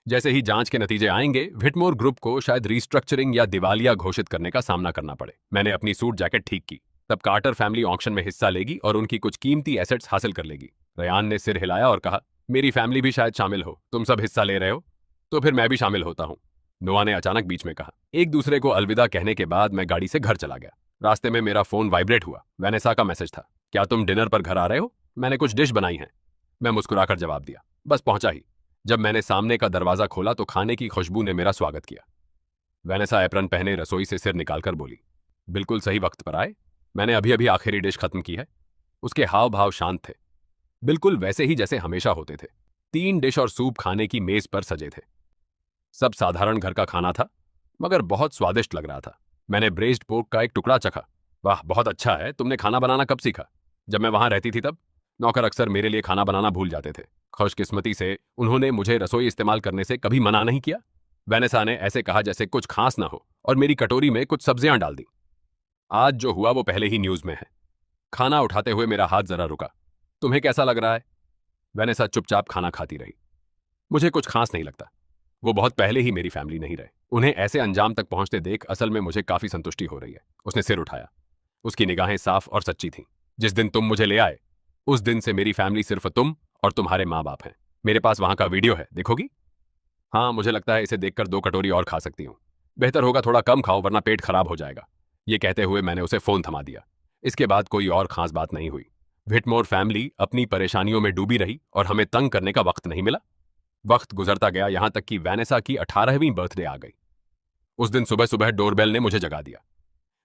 Speaker 1: जैसे ही जांच के नतीजे आएंगे, व्हिटमोर ग्रुप को शायद रिस्ट्रक्चरिंग या दिवालिया घोषित करने का सामना करना पड़े। मैंने अपनी सूट जैकेट ठीक की। तब कार्टर फैमिली ऑक्शन में हिस्सा लेगी और उनकी कुछ कीमती एसेट्स हासिल कर लेगी। रयान ने सिर हिलाया और कहा, मेरी फैमिली भी शायद शामिल हो। तुम सब हिस्सा ले रहे हो तो फिर मैं भी शामिल होता हूं। नोआ ने अचानक बीच में कहा। एक दूसरे को अलविदा कहने के बाद मैं गाड़ी से घर चला गया। रास्ते में मेरा फोन वाइब्रेट हुआ। वेनेसा का मैसेज था। क्या तुम डिनर पर घर आ रहे हो? मैंने कुछ डिश बनाई है। मैं मुस्कुराकर जवाब दिया। बस पहुंचा ही। जब मैंने सामने का दरवाजा खोला तो खाने की खुशबू ने मेरा स्वागत किया। वेनेसा एप्रन पहने रसोई से सिर निकालकर बोली, बिल्कुल सही वक्त पर आए। मैंने अभी अभी आखिरी डिश खत्म की है। उसके हाव भाव शांत थे, बिल्कुल वैसे ही जैसे हमेशा होते थे। 3 डिश और सूप खाने की मेज पर सजे थे। सब साधारण घर का खाना था, मगर बहुत स्वादिष्ट लग रहा था। मैंने ब्रेस्ड पोर्क का एक टुकड़ा चखा। वाह, बहुत अच्छा है। तुमने खाना बनाना कब सीखा? जब मैं वहां रहती थी तब। नौकर अक्सर मेरे लिए खाना बनाना भूल जाते थे। खुशकिस्मती से उन्होंने मुझे रसोई इस्तेमाल करने से कभी मना नहीं किया। वेनेसा ने ऐसे कहा जैसे कुछ खास ना हो और मेरी कटोरी में कुछ सब्जियां डाल दी। आज जो हुआ वो पहले ही न्यूज में है। खाना उठाते हुए मेरा हाथ जरा रुका। तुम्हें कैसा लग रहा है? वेनेसा चुपचाप खाना खाती रही। मुझे कुछ खास नहीं लगता। वो बहुत पहले ही मेरी फैमिली नहीं रहे। उन्हें ऐसे अंजाम तक पहुंचते देख असल में मुझे काफी संतुष्टि हो रही है। उसने सिर उठाया। उसकी निगाहें साफ और सच्ची थीं। जिस दिन तुम मुझे ले आए, उस दिन से मेरी फैमिली सिर्फ तुम और तुम्हारे माँ बाप हैं। मेरे पास वहां का वीडियो है, देखोगी? हाँ, मुझे लगता है इसे देखकर 2 कटोरी और खा सकती हूँ। बेहतर होगा थोड़ा कम खाओ, वरना पेट खराब हो जाएगा। ये कहते हुए मैंने उसे फोन थमा दिया। इसके बाद कोई और खास बात नहीं हुई। व्हिटमोर फैमिली अपनी परेशानियों में डूबी रही और हमें तंग करने का वक्त नहीं मिला। वक्त गुजरता गया, यहां तक कि वेनेसा की 18वीं बर्थडे आ गई। उस दिन सुबह सुबह डोरबेल ने मुझे जगा दिया।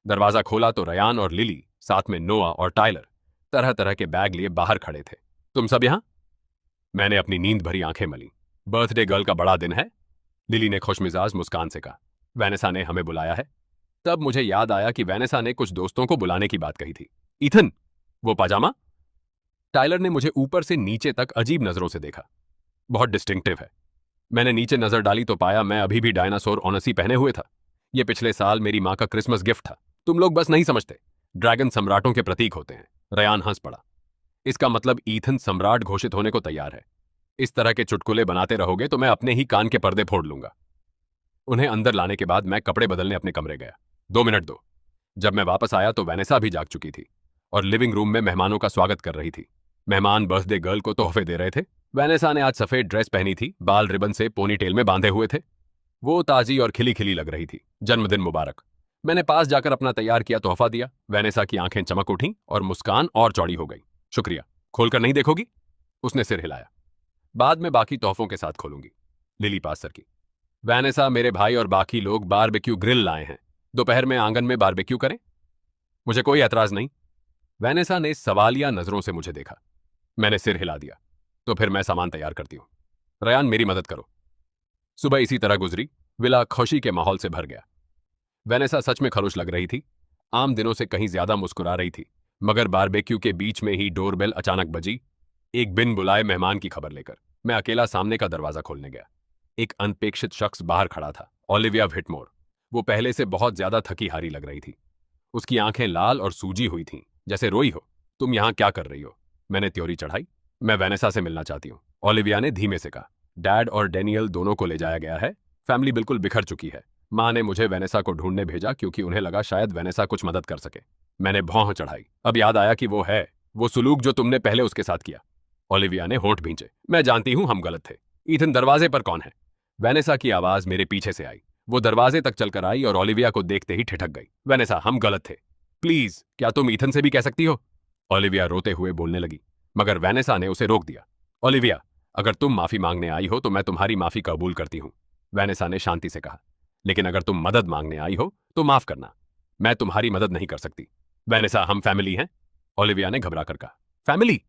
Speaker 1: दरवाजा खोला तो रयान और लिली, साथ में नोआ और टायलर, तरह तरह के बैग लिए बाहर खड़े थे। तुम सब यहां? मैंने अपनी नींद भरी आंखें मली। बर्थडे गर्ल का बड़ा दिन है, लिली ने खुशमिजाज मुस्कान से कहा। वेनेसा ने हमें बुलाया है। तब मुझे याद आया कि वेनेसा ने कुछ दोस्तों को बुलाने की बात कही थी। ईथन, वो पाजामा? टायलर ने मुझे ऊपर से नीचे तक अजीब नजरों से देखा। बहुत डिस्टिंक्टिव है। मैंने नीचे नजर डाली तो पाया मैं अभी भी डायनासोर ऑनसी पहने हुए था। यह पिछले साल मेरी मां का क्रिसमस गिफ्ट था। तुम लोग बस नहीं समझते, ड्रैगन सम्राटों के प्रतीक होते हैं। रयान हंस पड़ा। इसका मतलब ईथन सम्राट घोषित होने को तैयार है। इस तरह के चुटकुले बनाते रहोगे तो मैं अपने ही कान के पर्दे फोड़ लूंगा। उन्हें अंदर लाने के बाद मैं कपड़े बदलने अपने कमरे गया। 2 मिनट दो। जब मैं वापस आया तो वेनेसा भी जाग चुकी थी और लिविंग रूम में मेहमानों का स्वागत कर रही थी। मेहमान बर्थडे गर्ल को तोहफे दे रहे थे। वेनेसा ने आज सफेद ड्रेस पहनी थी, बाल रिबन से पोनीटेल में बांधे हुए थे। वो ताजी और खिली खिली लग रही थी। जन्मदिन मुबारक। मैंने पास जाकर अपना तैयार किया तोहफा दिया। वेनेसा की आंखें चमक उठीं और मुस्कान और चौड़ी हो गई। शुक्रिया। खोलकर नहीं देखोगी? उसने सिर हिलाया। बाद में बाकी तोहफों के साथ खोलूंगी। लिली पास्टर की। वेनेसा, मेरे भाई और बाकी लोग बारबेक्यू ग्रिल लाए हैं। दोपहर में आंगन में बारबेक्यू करें? मुझे कोई एतराज नहीं। वेनेसा ने सवालिया नजरों से मुझे देखा। मैंने सिर हिला दिया। तो फिर मैं सामान तैयार करती हूँ। रयान, मेरी मदद करो। सुबह इसी तरह गुजरी। विला खुशी के माहौल से भर गया। वेनेसा सच में खरुश लग रही थी। आम दिनों से कहीं ज्यादा मुस्कुरा रही थी। मगर बारबेक्यू के बीच में ही डोरबेल अचानक बजी। एक बिन बुलाए मेहमान की खबर लेकर मैं अकेला सामने का दरवाजा खोलने गया। एक अनपेक्षित शख्स बाहर खड़ा था, ओलिविया व्हिटमोर। वो पहले से बहुत ज्यादा थकी हारी लग रही थी। उसकी आंखें लाल और सूजी हुई थीं, जैसे रोई हो। तुम यहां क्या कर रही हो? मैंने त्योरी चढ़ाई। मैं वेनेसा से मिलना चाहती हूँ, ओलिविया ने धीमे से कहा। डैड और डेनियल दोनों को ले जाया गया है। फैमिली बिल्कुल बिखर चुकी है। माँ ने मुझे वेनेसा को ढूंढने भेजा क्योंकि उन्हें लगा शायद वेनेसा कुछ मदद कर सके। मैंने भौं चढ़ाई। अब याद आया कि वो सुलूक जो तुमने पहले उसके साथ किया। ओलिविया ने होंठ भींचे। मैं जानती हूं हम गलत थे। ईथन, दरवाजे पर कौन है? वेनेसा की आवाज मेरे पीछे से आई। वो दरवाजे तक चलकर आई और ओलिविया को देखते ही ठिठक गई। वेनेसा, हम गलत थे। प्लीज, क्या तुम ईथन से भी कह सकती हो? ओलिविया रोते हुए बोलने लगी, मगर वेनेसा ने उसे रोक दिया। ओलिविया, अगर तुम माफी मांगने आई हो तो मैं तुम्हारी माफी कबूल करती हूं, वेनेसा ने शांति से कहा। लेकिन अगर तुम मदद मांगने आई हो तो माफ करना, मैं तुम्हारी मदद नहीं कर सकती। वेनेसा, हम फैमिली हैं, ओलिविया ने घबरा कर कहा। फैमिली?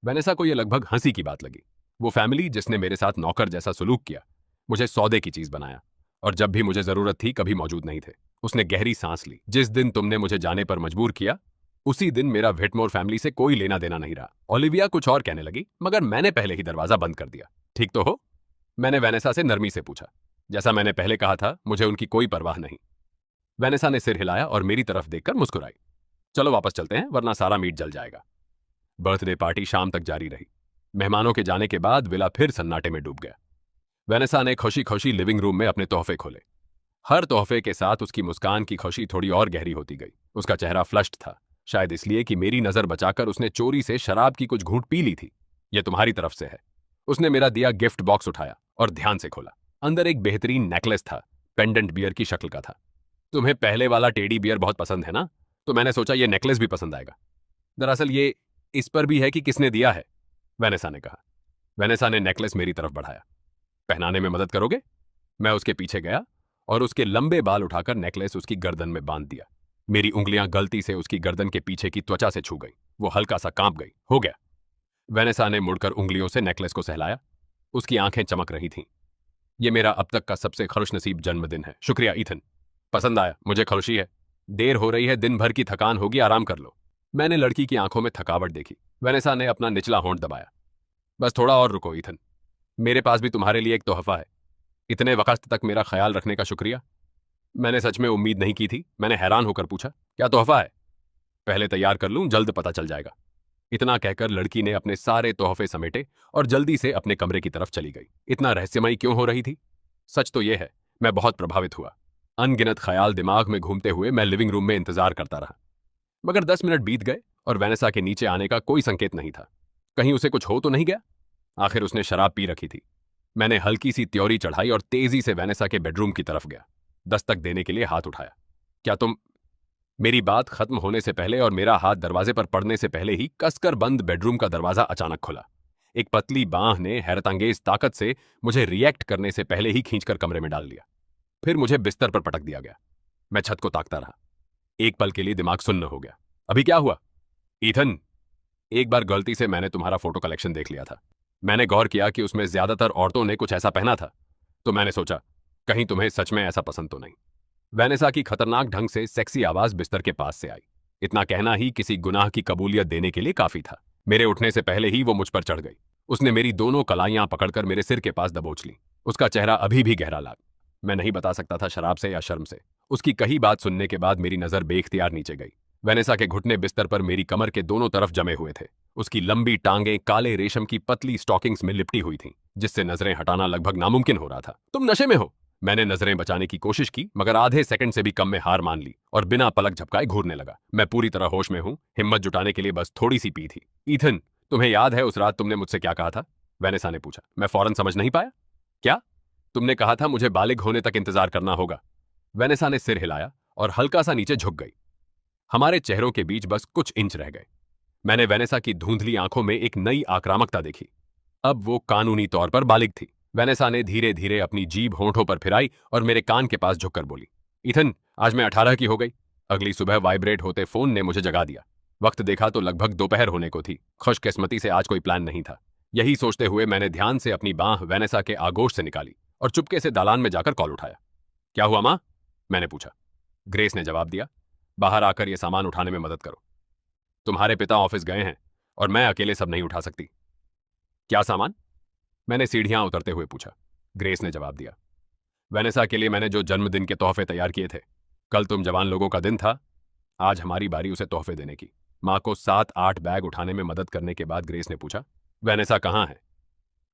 Speaker 1: वेनेसा को यह लगभग हंसी की बात लगी। वो फैमिली जिसने मेरे साथ नौकर जैसा सलूक किया, मुझे सौदे की चीज बनाया, और जब भी मुझे जरूरत थी कभी मौजूद नहीं थे। उसने गहरी सांस ली। जिस दिन तुमने मुझे जाने पर मजबूर किया, उसी दिन मेरा व्हिटमोर फैमिली से कोई लेना देना नहीं रहा। ओलिविया कुछ और कहने लगी, मगर मैंने पहले ही दरवाजा बंद कर दिया। ठीक तो हो? मैंने वेनेसा से नरमी से पूछा। जैसा मैंने पहले कहा था, मुझे उनकी कोई परवाह नहीं। वेनेसा ने सिर हिलाया और मेरी तरफ देखकर मुस्कुराई। चलो वापस चलते हैं, वरना सारा मीट जल जाएगा। बर्थडे पार्टी शाम तक जारी रही। मेहमानों के जाने के बाद विला फिर सन्नाटे में डूब गया। वेनेसा ने खुशी खुशी लिविंग रूम में अपने तोहफे खोले। हर तोहफे के साथ उसकी मुस्कान की खुशी थोड़ी और गहरी होती गई। उसका चेहरा फ्लश्ड था, शायद इसलिए कि मेरी नजर बचाकर उसने चोरी से शराब की कुछ घूंट पी ली थी। यह तुम्हारी तरफ से है। उसने मेरा दिया गिफ्ट बॉक्स उठाया और ध्यान से खोला। अंदर एक बेहतरीन नेकलेस था, पेंडेंट बियर की शक्ल का था। तुम्हें पहले वाला टेडी बियर बहुत पसंद है ना, तो मैंने सोचा यह नेकलेस भी पसंद आएगा। दरअसल ये इस पर भी है कि किसने दिया है, वेनेसा ने कहा। वेनेसा ने नेकलेस मेरी तरफ बढ़ाया। पहनाने में मदद करोगे? मैं उसके पीछे गया और उसके लंबे बाल उठाकर नेकलेस उसकी गर्दन में बांध दिया। मेरी उंगलियां गलती से उसकी गर्दन के पीछे की त्वचा से छू गई। वो हल्का सा कांप गई। हो गया। वेनेसा ने मुड़कर उंगलियों से नेकलेस को सहलाया। उसकी आंखें चमक रही थीं। यह मेरा अब तक का सबसे खुशनसीब जन्मदिन है। शुक्रिया ईथन। पसंद आया? मुझे खुशी है। देर हो रही है, दिन भर की थकान होगी, आराम कर लो। मैंने लड़की की आंखों में थकावट देखी। वेनेसा ने अपना निचला होंठ दबाया। बस थोड़ा और रुको ईथन, मेरे पास भी तुम्हारे लिए एक तोहफा है। इतने वक्त तक मेरा ख्याल रखने का शुक्रिया। मैंने सच में उम्मीद नहीं की थी। मैंने हैरान होकर पूछा, क्या तोहफा है? पहले तैयार कर लूं, जल्द पता चल जाएगा। इतना कहकर लड़की ने अपने सारे तोहफे समेटे और जल्दी से अपने कमरे की तरफ चली गई। इतना रहस्यमयी क्यों हो रही थी? सच तो यह है, मैं बहुत प्रभावित हुआ। अनगिनत ख्याल दिमाग में घूमते हुए मैं लिविंग रूम में इंतजार करता रहा। मगर 10 मिनट बीत गए और वेनेसा के नीचे आने का कोई संकेत नहीं था। कहीं उसे कुछ हो तो नहीं गया? आखिर उसने शराब पी रखी थी। मैंने हल्की सी त्योरी चढ़ाई और तेजी से वेनेसा के बेडरूम की तरफ गया। दस्तक देने के लिए हाथ उठाया। क्या तुम? मेरी बात खत्म होने से पहले और मेरा हाथ दरवाजे पर पड़ने से पहले ही कसकर बंद बेडरूम का दरवाजा अचानक खुला। एक पतली बांह ने हैरतअंगेज ताकत से मुझे रिएक्ट करने से पहले ही खींचकर कमरे में डाल लिया। फिर मुझे बिस्तर पर पटक दिया गया। मैं छत को ताकता रहा। एक पल के लिए दिमाग सुन्न हो गया। अभी क्या हुआ? ईथन, एक बार गलती से मैंने तुम्हारा फोटो कलेक्शन देख लिया था। मैंने गौर किया कि उसमें ज्यादातर औरतों ने कुछ ऐसा पहना था, तो मैंने सोचा कहीं तुम्हें सच में ऐसा पसंद तो नहीं। वेनेसा की खतरनाक ढंग से सेक्सी आवाज बिस्तर के पास से आई। इतना कहना ही किसी गुनाह की कबूलियत देने के लिए काफी था। मेरे उठने से पहले ही वो मुझ पर चढ़ गई। उसने मेरी दोनों कलाइयां पकड़कर मेरे सिर के पास दबोच ली। उसका चेहरा अभी भी गहरा लाल। मैं नहीं बता सकता था शराब से या शर्म से। उसकी कही बात सुनने के बाद मेरी नजर बेख्तियार नीचे गई। वेनेसा के घुटने बिस्तर पर मेरी कमर के दोनों तरफ जमे हुए थे। उसकी लंबी टांगें काले रेशम की पतली स्टॉकिंग्स में लिपटी हुई थीं, जिससे नजरें हटाना लगभग नामुमकिन हो रहा था। तुम नशे में हो? मैंने नजरें बचाने की कोशिश की, मगर आधे सेकंड से भी कम में हार मान ली और बिना पलक झपकाए घूरने लगा। मैं पूरी तरह होश में हूं, हिम्मत जुटाने के लिए बस थोड़ी सी पी थी। ईथन, तुम्हें याद है उस रात तुमने मुझसे क्या कहा था? वेनेसा ने पूछा। मैं फौरन समझ नहीं पाया। क्या? तुमने कहा था मुझे बालिग होने तक इंतजार करना होगा। वेनेसा ने सिर हिलाया और हल्का सा नीचे झुक गई। हमारे चेहरों के बीच बस कुछ इंच रह गए। मैंने वेनेसा की धुंधली आंखों में एक नई आक्रामकता देखी। अब वो कानूनी तौर पर बालिग थी। वेनेसा ने धीरे धीरे अपनी जीभ होंठों पर फिराई और मेरे कान के पास झुककर बोली, ईथन, आज मैं 18 की हो गई। अगली सुबह वाइब्रेट होते फोन ने मुझे जगा दिया। वक्त देखा तो लगभग दोपहर होने को थी। खुशकिस्मती से आज कोई प्लान नहीं था। यही सोचते हुए मैंने ध्यान से अपनी बांह वेनेसा के आगोश से निकाली और चुपके से दालान में जाकर कॉल उठाया। क्या हुआ मां? मैंने पूछा। ग्रेस ने जवाब दिया, बाहर आकर यह सामान उठाने में मदद करो। तुम्हारे पिता ऑफिस गए हैं और मैं अकेले सब नहीं उठा सकती। क्या सामान? मैंने सीढ़ियां उतरते हुए पूछा। ग्रेस ने जवाब दिया, वेनेसा के लिए मैंने जो जन्मदिन के तोहफे तैयार किए थे। कल तुम जवान लोगों का दिन था, आज हमारी बारी उसे तोहफे देने की। मां को 7-8 बैग उठाने में मदद करने के बाद ग्रेस ने पूछा, वेनेसा कहाँ है?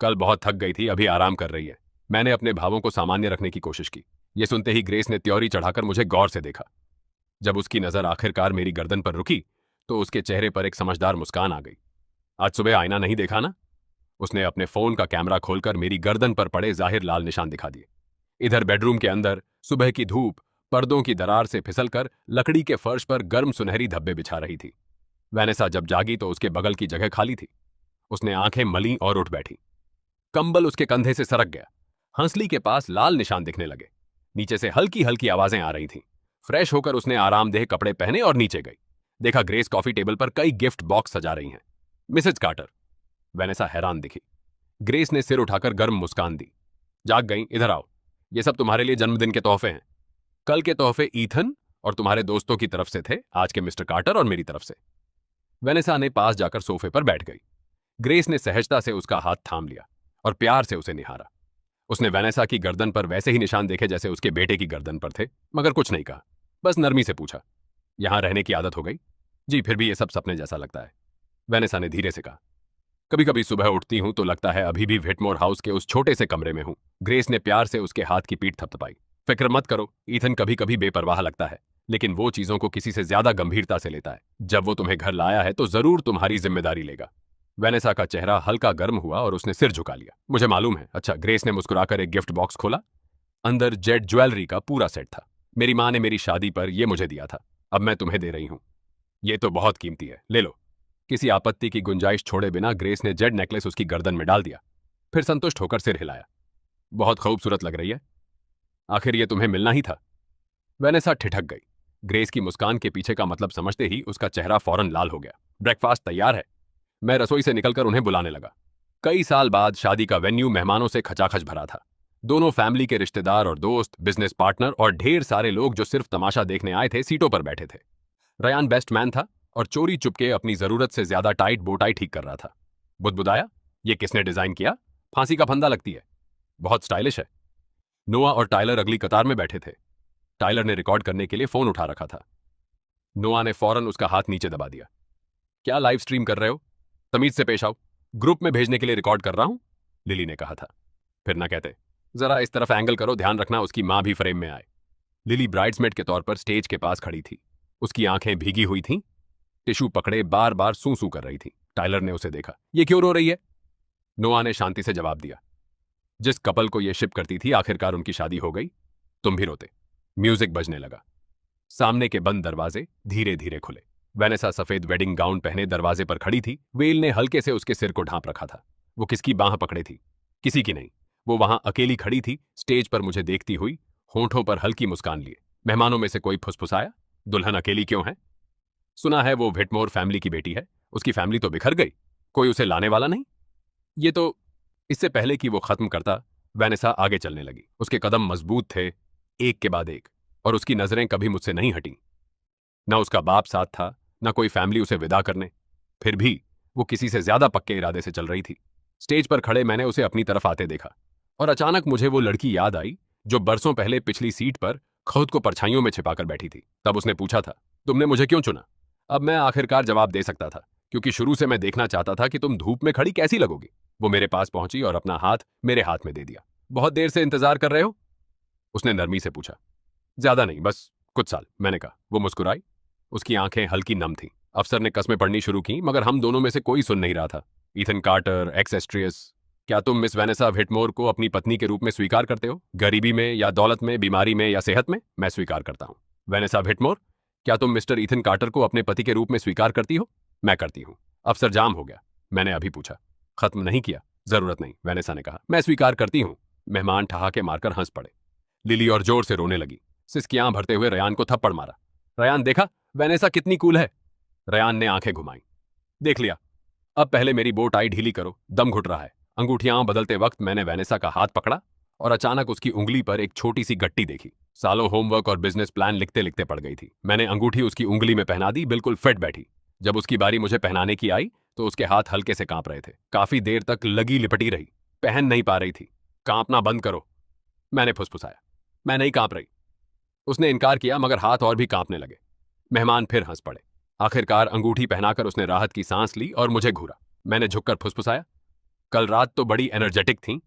Speaker 1: कल बहुत थक गई थी, अभी आराम कर रही है। मैंने अपने भावों को सामान्य रखने की कोशिश की। यह सुनते ही ग्रेस ने त्योरी चढ़ाकर मुझे गौर से देखा। जब उसकी नजर आखिरकार मेरी गर्दन पर रुकी तो उसके चेहरे पर एक समझदार मुस्कान आ गई। आज सुबह आईना नहीं देखा ना? उसने अपने फोन का कैमरा खोलकर मेरी गर्दन पर पड़े जाहिर लाल निशान दिखा दिए। इधर बेडरूम के अंदर सुबह की धूप पर्दों की दरार से फिसलकर लकड़ी के फर्श पर गर्म सुनहरी धब्बे बिछा रही थी। वेनेसा जब जागी तो उसके बगल की जगह खाली थी। उसने आंखें मली और उठ बैठी। कंबल उसके कंधे से सरक गया। हंसली के पास लाल निशान दिखने लगे। नीचे से हल्की हल्की आवाजें आ रही थीं। फ्रेश होकर उसने आरामदेह कपड़े पहने और नीचे गई। देखा ग्रेस कॉफी टेबल पर कई गिफ्ट बॉक्स सजा रही हैं। Mrs quarter. वेनेसा हैरान दिखी। ग्रेस ने सिर उठाकर गर्म मुस्कान दी। जाग गई, इधर आओ। ये सब तुम्हारे लिए जन्मदिन के तोहफे हैं। कल के तोहफे ईथन और तुम्हारे दोस्तों की तरफ से थे, आज के मिस्टर कार्टर और मेरी तरफ से। वेनेसा ने पास जाकर सोफे पर बैठ गई। ग्रेस ने सहजता से उसका हाथ थाम लिया और प्यार से उसे निहारा। उसने वेनेसा की गर्दन पर वैसे ही निशान देखे जैसे उसके बेटे की गर्दन पर थे, मगर कुछ नहीं कहा। बस नरमी से पूछा, यहां रहने की आदत हो गई? जी, फिर भी ये सब सपने जैसा लगता है। वेनेसा ने धीरे से कहा, कभी कभी सुबह उठती हूं तो लगता है अभी भी व्हिटमोर हाउस के उस छोटे से कमरे में हूं। ग्रेस ने प्यार से उसके हाथ की पीठ थपथपाई। फिक्र मत करो, ईथन कभी कभी बेपरवाह लगता है, लेकिन वो चीजों को किसी से ज्यादा गंभीरता से लेता है। जब वो तुम्हें घर लाया है तो जरूर तुम्हारी जिम्मेदारी लेगा। वेनेसा का चेहरा हल्का गर्म हुआ और उसने सिर झुका लिया। मुझे मालूम है। अच्छा। ग्रेस ने मुस्कुराकर एक गिफ्ट बॉक्स खोला। अंदर जेड ज्वेलरी का पूरा सेट था। मेरी मां ने मेरी शादी पर यह मुझे दिया था, अब मैं तुम्हें दे रही हूं। यह तो बहुत कीमती है, ले लो। किसी आपत्ति की गुंजाइश छोड़े बिना ग्रेस ने जेड नेकलेस उसकी गर्दन में डाल दिया, फिर संतुष्ट होकर सिर हिलाया। बहुत खूबसूरत लग रही है। आखिर यह तुम्हें मिलना ही था। वेनेसा ठिठक गई। ग्रेस की मुस्कान के पीछे का मतलब समझते ही उसका चेहरा फौरन लाल हो गया। ब्रेकफास्ट तैयार है। मैं रसोई से निकलकर उन्हें बुलाने लगा। कई साल बाद शादी का वेन्यू मेहमानों से खचाखच भरा था। दोनों फैमिली के रिश्तेदार और दोस्त, बिजनेस पार्टनर और ढेर सारे लोग जो सिर्फ तमाशा देखने आए थे सीटों पर बैठे थे। रयान बेस्ट मैन था और चोरी चुपके अपनी जरूरत से ज्यादा टाइट बोटाई ठीक कर रहा था। बुदबुदाया, ये किसने डिजाइन किया? फांसी का फंदा लगती है, बहुत स्टाइलिश है। नोआ और टाइलर अगली कतार में बैठे थे। टाइलर ने रिकॉर्ड करने के लिए फोन उठा रखा था। नोआ ने फौरन उसका हाथ नीचे दबा दिया। क्या लाइव स्ट्रीम कर रहे हो? तमीज से पेश आओ। ग्रुप में भेजने के लिए रिकॉर्ड कर रहा हूं, लिली ने कहा था। फिर ना कहते। जरा इस तरफ एंगल करो, ध्यान रखना उसकी मां भी फ्रेम में आए। लिली ब्राइड्समेड के तौर पर स्टेज के पास खड़ी थी। उसकी आंखें भीगी हुई थीं, टिश्यू पकड़े बार बार सूं सूं कर रही थी। टाइलर ने उसे देखा। ये क्यों रो रही है? नोआ ने शांति से जवाब दिया, जिस कपल को ये शिप करती थी आखिरकार उनकी शादी हो गई, तुम भी रोते। म्यूजिक बजने लगा। सामने के बंद दरवाजे धीरे धीरे खुले। वेनेसा सफेद वेडिंग गाउन पहने दरवाजे पर खड़ी थी। वेल ने हल्के से उसके सिर को ढांप रखा था। वो किसकी बांह पकड़े थी? किसी की नहीं। वो वहां अकेली खड़ी थी, स्टेज पर मुझे देखती हुई, होंठों पर हल्की मुस्कान लिए। मेहमानों में से कोई फुसफुसाया, दुल्हन अकेली क्यों है? सुना है वो व्हिटमोर फैमिली की बेटी है। उसकी फैमिली तो बिखर गई, कोई उसे लाने वाला नहीं। ये तो। इससे पहले कि वो खत्म करता, वेनेसा आगे चलने लगी। उसके कदम मजबूत थे, एक के बाद एक, और उसकी नजरें कभी मुझसे नहीं हटी। ना उसका बाप साथ था, ना कोई फैमिली उसे विदा करने। फिर भी वो किसी से ज्यादा पक्के इरादे से चल रही थी। स्टेज पर खड़े मैंने उसे अपनी तरफ आते देखा और अचानक मुझे वो लड़की याद आई जो बरसों पहले पिछली सीट पर खुद को परछाइयों में छिपाकर बैठी थी। तब उसने पूछा था, तुमने मुझे क्यों चुना? अब मैं आखिरकार जवाब दे सकता था, क्योंकि शुरू से मैं देखना चाहता था कि तुम धूप में खड़ी कैसी लगोगी। वो मेरे पास पहुंची और अपना हाथ मेरे हाथ में दे दिया। बहुत देर से इंतजार कर रहे हो? उसने नरमी से पूछा। ज्यादा नहीं, बस कुछ साल, मैंने कहा। वो मुस्कुराई। उसकी आंखें हल्की नम थीं। अफसर ने कस्में पढ़नी शुरू की, मगर हम दोनों में से कोई सुन नहीं रहा था। ईथन कार्टर, एक्स एस्ट्रियस, क्या तुम मिस वेनेसा व्हिटमोर को अपनी पत्नी के रूप में स्वीकार करते हो? गरीबी में या दौलत में, बीमारी में या सेहत में? मैं स्वीकार करता हूं। वेनेसा व्हिटमोर, क्या तुम मिस्टर ईथन कार्टर को अपने पति के रूप में स्वीकार करती हो? मैं करती हूँ। अफसर जाम हो गया। मैंने अभी पूछा। खत्म नहीं किया? जरूरत नहीं, वेनेसा ने कहा। मैं स्वीकार करती हूँ। मेहमान ठहाके मारकर हंस पड़े। लिली और जोर से रोने लगी। सिसकियां भरते हुए रयान को थप्पड़ मारा। रयान, देखा वेनेसा कितनी कूल है? रयान ने आंखें घुमाई। देख लिया। अब पहले मेरी बो टाई ढीली करो, दम घुट रहा है। अंगूठियां बदलते वक्त मैंने वेनेसा का हाथ पकड़ा और अचानक उसकी उंगली पर एक छोटी सी गट्टी देखी। सालों होमवर्क और बिजनेस प्लान लिखते लिखते पड़ गई थी। मैंने अंगूठी उसकी उंगली में पहना दी, बिल्कुल फिट बैठी। जब उसकी बारी मुझे पहनाने की आई तो उसके हाथ हल्के से कांप रहे थे। काफी देर तक लगी लिपटी रही, पहन नहीं पा रही थी। कांपना बंद करो, मैंने फुसफुसाया। मैं नहीं कांप रही। उसने इनकार किया, मगर हाथ और भी कांपने लगे। मेहमान फिर हंस पड़े। आखिरकार अंगूठी पहनाकर उसने राहत की सांस ली और मुझे घूरा। मैंने झुककर फुसफुसाया, कल रात तो बड़ी एनर्जेटिक थी,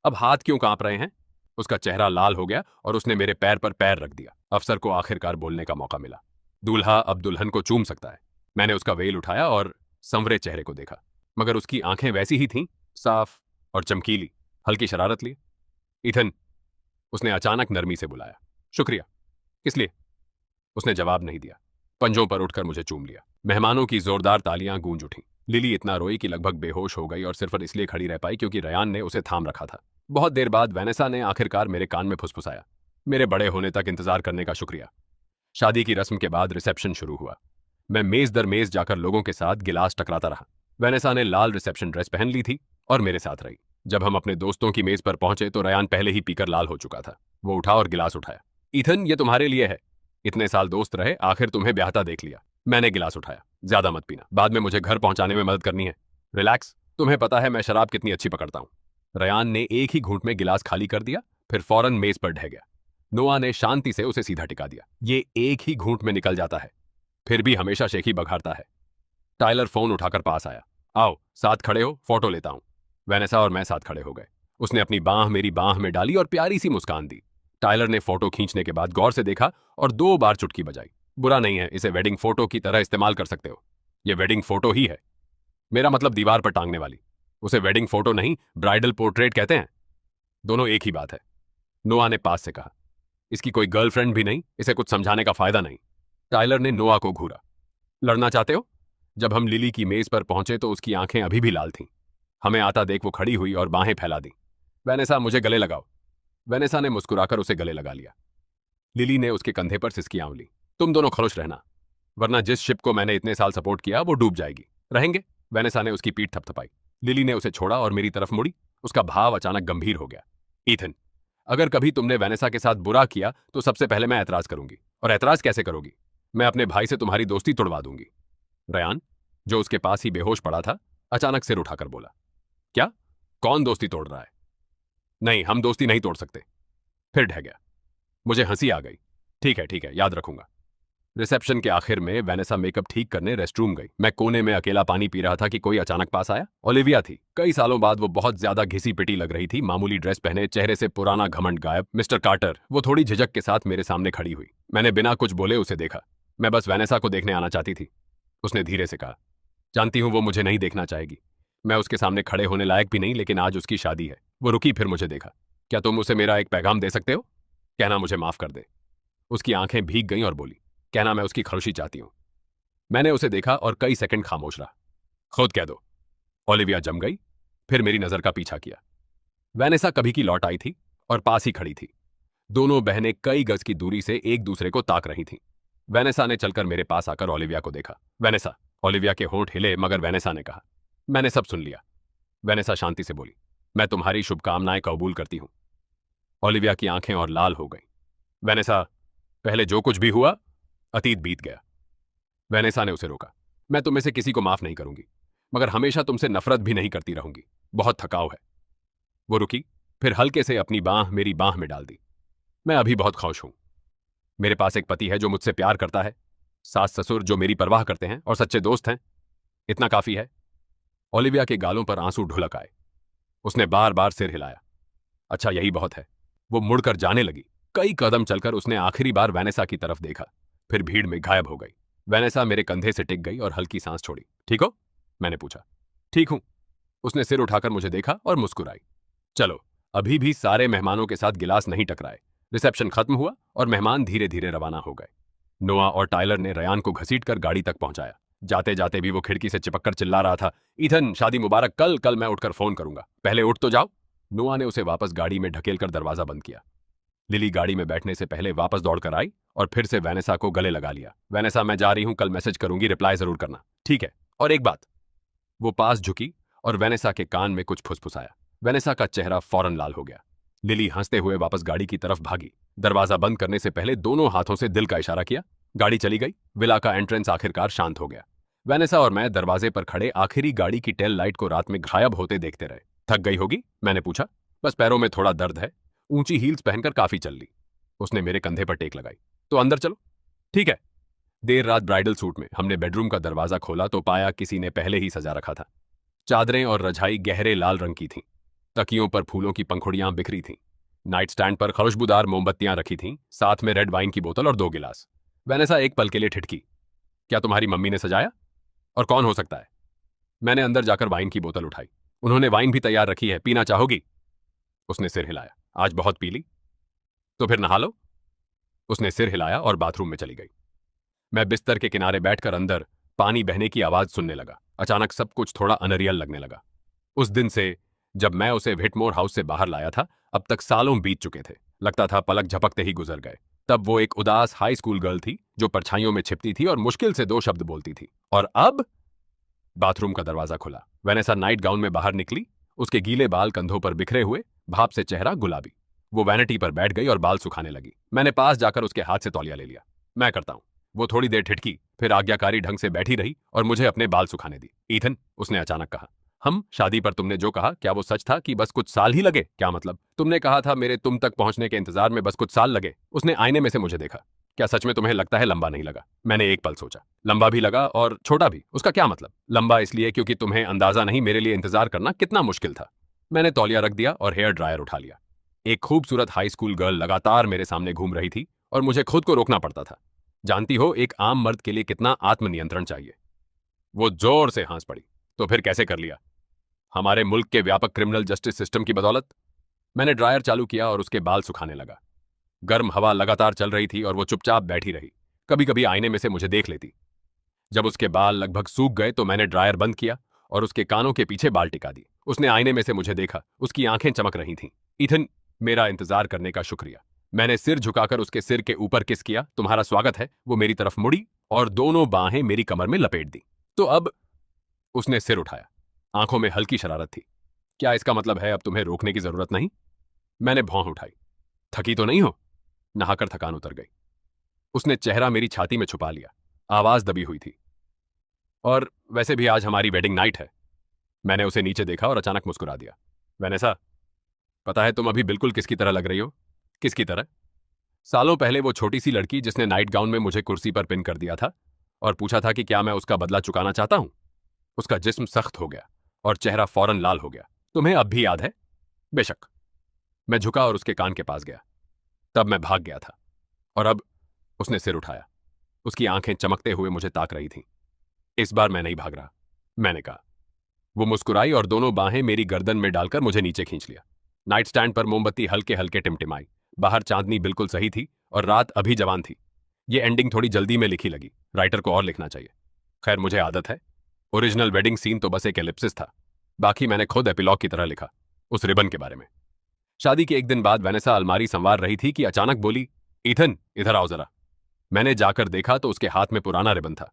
Speaker 1: अब हाथ क्यों कांप रहे हैं? उसका चेहरा लाल हो गया और उसने मेरे पैर पर पैर रख दिया। अफसर को आखिरकार बोलने का मौका मिला। दूल्हा अब दुल्हन को चूम सकता है। मैंने उसका वेल उठाया और संवरे चेहरे को देखा, मगर उसकी आंखें वैसी ही थीं, साफ और चमकीली। हल्की शरारत लिए। ईथन, उसने अचानक नरमी से बुलाया। शुक्रिया। किस लिए? उसने जवाब नहीं दिया। पंजों पर उठकर मुझे चूम लिया। मेहमानों की जोरदार तालियां गूंज उठीं। लिली इतना रोई कि लगभग बेहोश हो गई और सिर्फ इसलिए खड़ी रह पाई क्योंकि रयान ने उसे थाम रखा था। बहुत देर बाद वेनेसा ने आखिरकार मेरे कान में फुसफुसाया, मेरे बड़े होने तक इंतजार करने का शुक्रिया। शादी की रस्म के बाद रिसेप्शन शुरू हुआ। मैं मेज दर मेज जाकर लोगों के साथ गिलास टकराता रहा। वेनेसा ने लाल रिसेप्शन ड्रेस पहन ली थी और मेरे साथ रही। जब हम अपने दोस्तों की मेज पर पहुंचे तो रयान पहले ही पीकर लाल हो चुका था। वो उठा और गिलास उठाया। ईथन, ये तुम्हारे लिए है। इतने साल दोस्त रहे, आखिर तुम्हें ब्याहता देख लिया। मैंने गिलास उठाया। ज्यादा मत पीना, बाद में मुझे घर पहुंचाने में मदद करनी है। रिलैक्स, तुम्हें पता है मैं शराब कितनी अच्छी पकड़ता हूं। रयान ने एक ही घूंट में गिलास खाली कर दिया, फिर फौरन मेज पर ढह गया। नोआ ने शांति से उसे सीधा टिका दिया। ये एक ही घूंट में निकल जाता है, फिर भी हमेशा शेखी बघाड़ता है। टाइलर फोन उठाकर पास आया। आओ साथ खड़े हो, फोटो लेता हूं। वेनेसा और मैं साथ खड़े हो गए। उसने अपनी बांह मेरी बांह में डाली और प्यारी सी मुस्कान दी। टाइलर ने फोटो खींचने के बाद गौर से देखा और 2 बार चुटकी बजाई। बुरा नहीं है, इसे वेडिंग फोटो की तरह इस्तेमाल कर सकते हो। ये वेडिंग फोटो ही है। मेरा मतलब दीवार पर टांगने वाली। उसे वेडिंग फोटो नहीं, ब्राइडल पोर्ट्रेट कहते हैं। दोनों एक ही बात है, नोआ ने पास से कहा। इसकी कोई गर्लफ्रेंड भी नहीं, इसे कुछ समझाने का फायदा नहीं। टाइलर ने नोआ को घूरा। लड़ना चाहते हो? जब हम लिली की मेज पर पहुंचे तो उसकी आंखें अभी भी लाल थीं। हमें आता देख वो खड़ी हुई और बाहें फैला दी। वेनेसा, मुझे गले लगाओ। वेनेसा ने मुस्कुराकर उसे गले लगा लिया। लिली ने उसके कंधे पर सिसकियां ली। तुम दोनों खुश रहना, वरना जिस शिप को मैंने इतने साल सपोर्ट किया वो डूब जाएगी। रहेंगे? वेनेसा ने उसकी पीठ थपथपाई। लिली ने उसे छोड़ा और मेरी तरफ मुड़ी। उसका भाव अचानक गंभीर हो गया। ईथन, अगर कभी तुमने वेनेसा के साथ बुरा किया तो सबसे पहले मैं ऐतराज करूंगी। और ऐतराज कैसे करोगी? मैं अपने भाई से तुम्हारी दोस्ती तोड़वा दूंगी। रयान, जो उसके पास ही बेहोश पड़ा था, अचानक सिर उठाकर बोला। क्या? कौन दोस्ती तोड़ रहा है? नहीं, हम दोस्ती नहीं तोड़ सकते। फिर ढह गया। मुझे हंसी आ गई। ठीक है, याद रखूंगा। रिसेप्शन के आखिर में वेनेसा मेकअप ठीक करने रेस्टरूम गई। मैं कोने में अकेला पानी पी रहा था कि कोई अचानक पास आया। ओलिविया थी। कई सालों बाद वो बहुत ज्यादा घिसी पिटी लग रही थी। मामूली ड्रेस पहने, चेहरे से पुराना घमंड गायब। मिस्टर कार्टर, वो थोड़ी झिझक के साथ मेरे सामने खड़ी हुई। मैंने बिना कुछ बोले उसे देखा। मैं बस वेनेसा को देखने आना चाहती थी, उसने धीरे से कहा। जानती हूं वो मुझे नहीं देखना चाहेगी। मैं उसके सामने खड़े होने लायक भी नहीं, लेकिन आज उसकी शादी है। वो रुकी, फिर मुझे देखा। क्या तुम उसे मेरा एक पैगाम दे सकते हो? कहना मुझे माफ कर दे। उसकी आंखें भीग गईं और बोली, कहना मैं उसकी खुशी चाहती हूं। मैंने उसे देखा और कई सेकंड खामोश रहा। खुद कह दो। ओलिविया जम गई, फिर मेरी नजर का पीछा किया। वेनेसा कभी की लौट आई थी और पास ही खड़ी थी। दोनों बहनें कई गज की दूरी से एक दूसरे को ताक रही थीं। वेनेसा ने चलकर मेरे पास आकर ओलिविया को देखा। वेनेसा। ओलिविया के होंठ हिले, मगर वेनेसा ने कहा, मैंने सब सुन लिया। वेनेसा शांति से बोली, मैं तुम्हारी शुभकामनाएं कबूल करती हूं। ओलिविया की आंखें और लाल हो गईं। वेनेसा, पहले जो कुछ भी हुआ अतीत बीत गया। वेनेसा ने उसे रोका। मैं तुम में से किसी को माफ नहीं करूंगी, मगर हमेशा तुमसे नफरत भी नहीं करती रहूंगी। बहुत थकाव है। वो रुकी, फिर हल्के से अपनी बांह मेरी बांह में डाल दी। मैं अभी बहुत खुश हूं। मेरे पास एक पति है जो मुझसे प्यार करता है, सास ससुर जो मेरी परवाह करते हैं और सच्चे दोस्त हैं। इतना काफी है। ओलिविया के गालों पर आंसू ढुलक आए। उसने बार बार सिर हिलाया। अच्छा, यही बहुत है। वो मुड़कर जाने लगी। कई कदम चलकर उसने आखिरी बार वेनेसा की तरफ देखा, फिर भीड़ में गायब हो गई। वेनेसा मेरे कंधे से टिक गई और हल्की सांस छोड़ी। ठीक हो? मैंने पूछा। ठीक हूं। उसने सिर उठाकर मुझे देखा और मुस्कुराई। चलो, अभी भी सारे मेहमानों के साथ गिलास नहीं टकराए। रिसेप्शन खत्म हुआ और मेहमान धीरे धीरे रवाना हो गए। नोआ और टाइलर ने रयान को घसीटकर गाड़ी तक पहुंचाया। जाते जाते भी वो खिड़की से चिपककर चिल्ला रहा था, ईथन शादी मुबारक, कल कल मैं उठकर फोन करूंगा, पहले उठ तो जाओ। नोआ ने उसे वापस गाड़ी में ढकेलकर दरवाजा बंद किया। लिली गाड़ी में बैठने से पहले वापस दौड़कर आई और फिर से वैनेसा को गले लगा लिया। वैनेसा, मैं जा रही हूं, कल मैसेज करूंगी, रिप्लाई जरूर करना। ठीक है, और एक बात। वो पास झुकी और वैनेसा के कान में कुछ फुसफुसाया। वैनेसा का चेहरा फौरन लाल हो गया। लिली हंसते हुए वापस गाड़ी की तरफ भागी। दरवाजा बंद करने से पहले दोनों हाथों से दिल का इशारा किया। गाड़ी चली गई। विला का एंट्रेंस आखिरकार शांत हो गया। वैनेसा और मैं दरवाजे पर खड़े आखिरी गाड़ी की टेल लाइट को रात में गायब होते देखते रहे। थक गई होगी? मैंने पूछा। बस पैरों में थोड़ा दर्द है, ऊंची हील्स पहनकर काफी चल ली। उसने मेरे कंधे पर टेक लगाई। तो अंदर चलो। ठीक है। देर रात ब्राइडल सूट में हमने बेडरूम का दरवाजा खोला तो पाया किसी ने पहले ही सजा रखा था। चादरें और रजाई गहरे लाल रंग की थीं। तकियों पर फूलों की पंखुड़ियां बिखरी थीं। नाइट स्टैंड पर खुशबूदार मोमबत्तियां रखी थीं, साथ में रेड वाइन की बोतल और 2 गिलास। वैनेसा एक पल के लिए ठिठकी। क्या तुम्हारी मम्मी ने सजाया? और कौन हो सकता है? मैंने अंदर जाकर वाइन की बोतल उठाई। उन्होंने वाइन भी तैयार रखी है, पीना चाहोगी? उसने सिर हिलाया। आज बहुत पी ली? तो फिर नहा लो। उसने सिर हिलाया और बाथरूम में चली गई। मैं बिस्तर के किनारे बैठकर अंदर पानी बहने की आवाज सुनने लगा। अचानक सब कुछ थोड़ा अनरियल लगने लगा। उस दिन से जब मैं उसे व्हिटमोर हाउस से बाहर लाया था, अब तक सालों बीत चुके थे। लगता था पलक झपकते ही गुजर गए। तब वो एक उदास हाई स्कूल गर्ल थी जो परछाइयों में छिपती थी और मुश्किल से 2 शब्द बोलती थी। और अब बाथरूम का दरवाजा खुला। वैनेसा नाइट गाउन में बाहर निकली। उसके गीले बाल कंधों पर बिखरे हुए, भाप से चेहरा गुलाबी। वो वैनिटी पर बैठ गई और बाल सुखाने लगी। मैंने पास जाकर उसके हाथ से तौलिया ले लिया। मैं करता हूं। वो थोड़ी देर ठिठकी, फिर आज्ञाकारी ढंग से बैठी रही और मुझे अपने बाल सुखाने दी। ईथन, उसने अचानक कहा, हम शादी पर तुमने जो कहा, क्या वो सच था कि बस कुछ साल ही लगे? क्या मतलब? तुमने कहा था मेरे तुम तक पहुंचने के इंतजार में बस कुछ साल लगे। उसने आईने में से मुझे देखा। क्या सच में तुम्हें लगता है लंबा नहीं लगा? मैंने एक पल सोचा। लंबा भी लगा और छोटा भी। उसका क्या मतलब? लंबा इसलिए क्योंकि तुम्हें अंदाजा नहीं मेरे लिए इंतजार करना कितना मुश्किल था। मैंने तौलिया रख दिया और हेयर ड्रायर उठा लिया। एक खूबसूरत हाई स्कूल गर्ल लगातार मेरे सामने घूम रही थी और मुझे खुद को रोकना पड़ता था। जानती हो एक आम मर्द के लिए कितना आत्मनियंत्रण चाहिए। वो जोर से हंस पड़ी। तो फिर कैसे कर लिया? हमारे मुल्क के व्यापक क्रिमिनल जस्टिस सिस्टम की बदौलत। मैंने ड्रायर चालू किया और उसके बाल सुखाने लगा। गर्म हवा लगातार चल रही थी और वो चुपचाप बैठी रही। कभी कभी आईने में से मुझे देख लेती। जब उसके बाल लगभग सूख गए तो मैंने ड्रायर बंद किया और उसके कानों के पीछे बाल टिका दी। उसने आईने में से मुझे देखा। उसकी आंखें चमक रही थीं। ईथन, मेरा इंतजार करने का शुक्रिया। मैंने सिर झुकाकर उसके सिर के ऊपर किस किया। तुम्हारा स्वागत है। वो मेरी तरफ मुड़ी और दोनों बाहें मेरी कमर में लपेट दी। तो अब? उसने सिर उठाया। आंखों में हल्की शरारत थी। क्या इसका मतलब है अब तुम्हें रोकने की जरूरत नहीं? मैंने भौं उठाई। थकी तो नहीं हो? नहाकर थकान उतर गई। उसने चेहरा मेरी छाती में छुपा लिया। आवाज दबी हुई थी। और वैसे भी आज हमारी वेडिंग नाइट है। मैंने उसे नीचे देखा और अचानक मुस्कुरा दिया। वैनेसा, पता है तुम अभी बिल्कुल किसकी तरह लग रही हो? किसकी तरह? सालों पहले वो छोटी सी लड़की जिसने नाइट गाउन में मुझे कुर्सी पर पिन कर दिया था और पूछा था कि क्या मैं उसका बदला चुकाना चाहता हूं। उसका जिस्म सख्त हो गया और चेहरा फौरन लाल हो गया। तुम्हें अब भी याद है? बेशक। मैं झुका और उसके कान के पास गया। तब मैं भाग गया था। और अब? उसने सिर उठाया। उसकी आंखें चमकते हुए मुझे ताक रही थीं। इस बार मैं नहीं भाग रहा, मैंने कहा। वो मुस्कुराई और दोनों बाहें मेरी गर्दन में डालकर मुझे नीचे खींच लिया। नाइट स्टैंड पर मोमबत्ती हल्के हल्के टिमटिमाई। बाहर चांदनी बिल्कुल सही थी और रात अभी जवान थी। ये एंडिंग थोड़ी जल्दी में लिखी लगी। राइटर को और लिखना चाहिए। खैर, मुझे आदत है। ओरिजिनल वेडिंग सीन तो बस एक एलिप्सिस था। बाकी मैंने खुद एपिलॉग की तरह लिखा, उस रिबन के बारे में। शादी के एक दिन बाद वैनेसा अलमारी संवार रही थी कि अचानक बोली, ईथन, इधर आओ जरा। मैंने जाकर देखा तो उसके हाथ में पुराना रिबन था,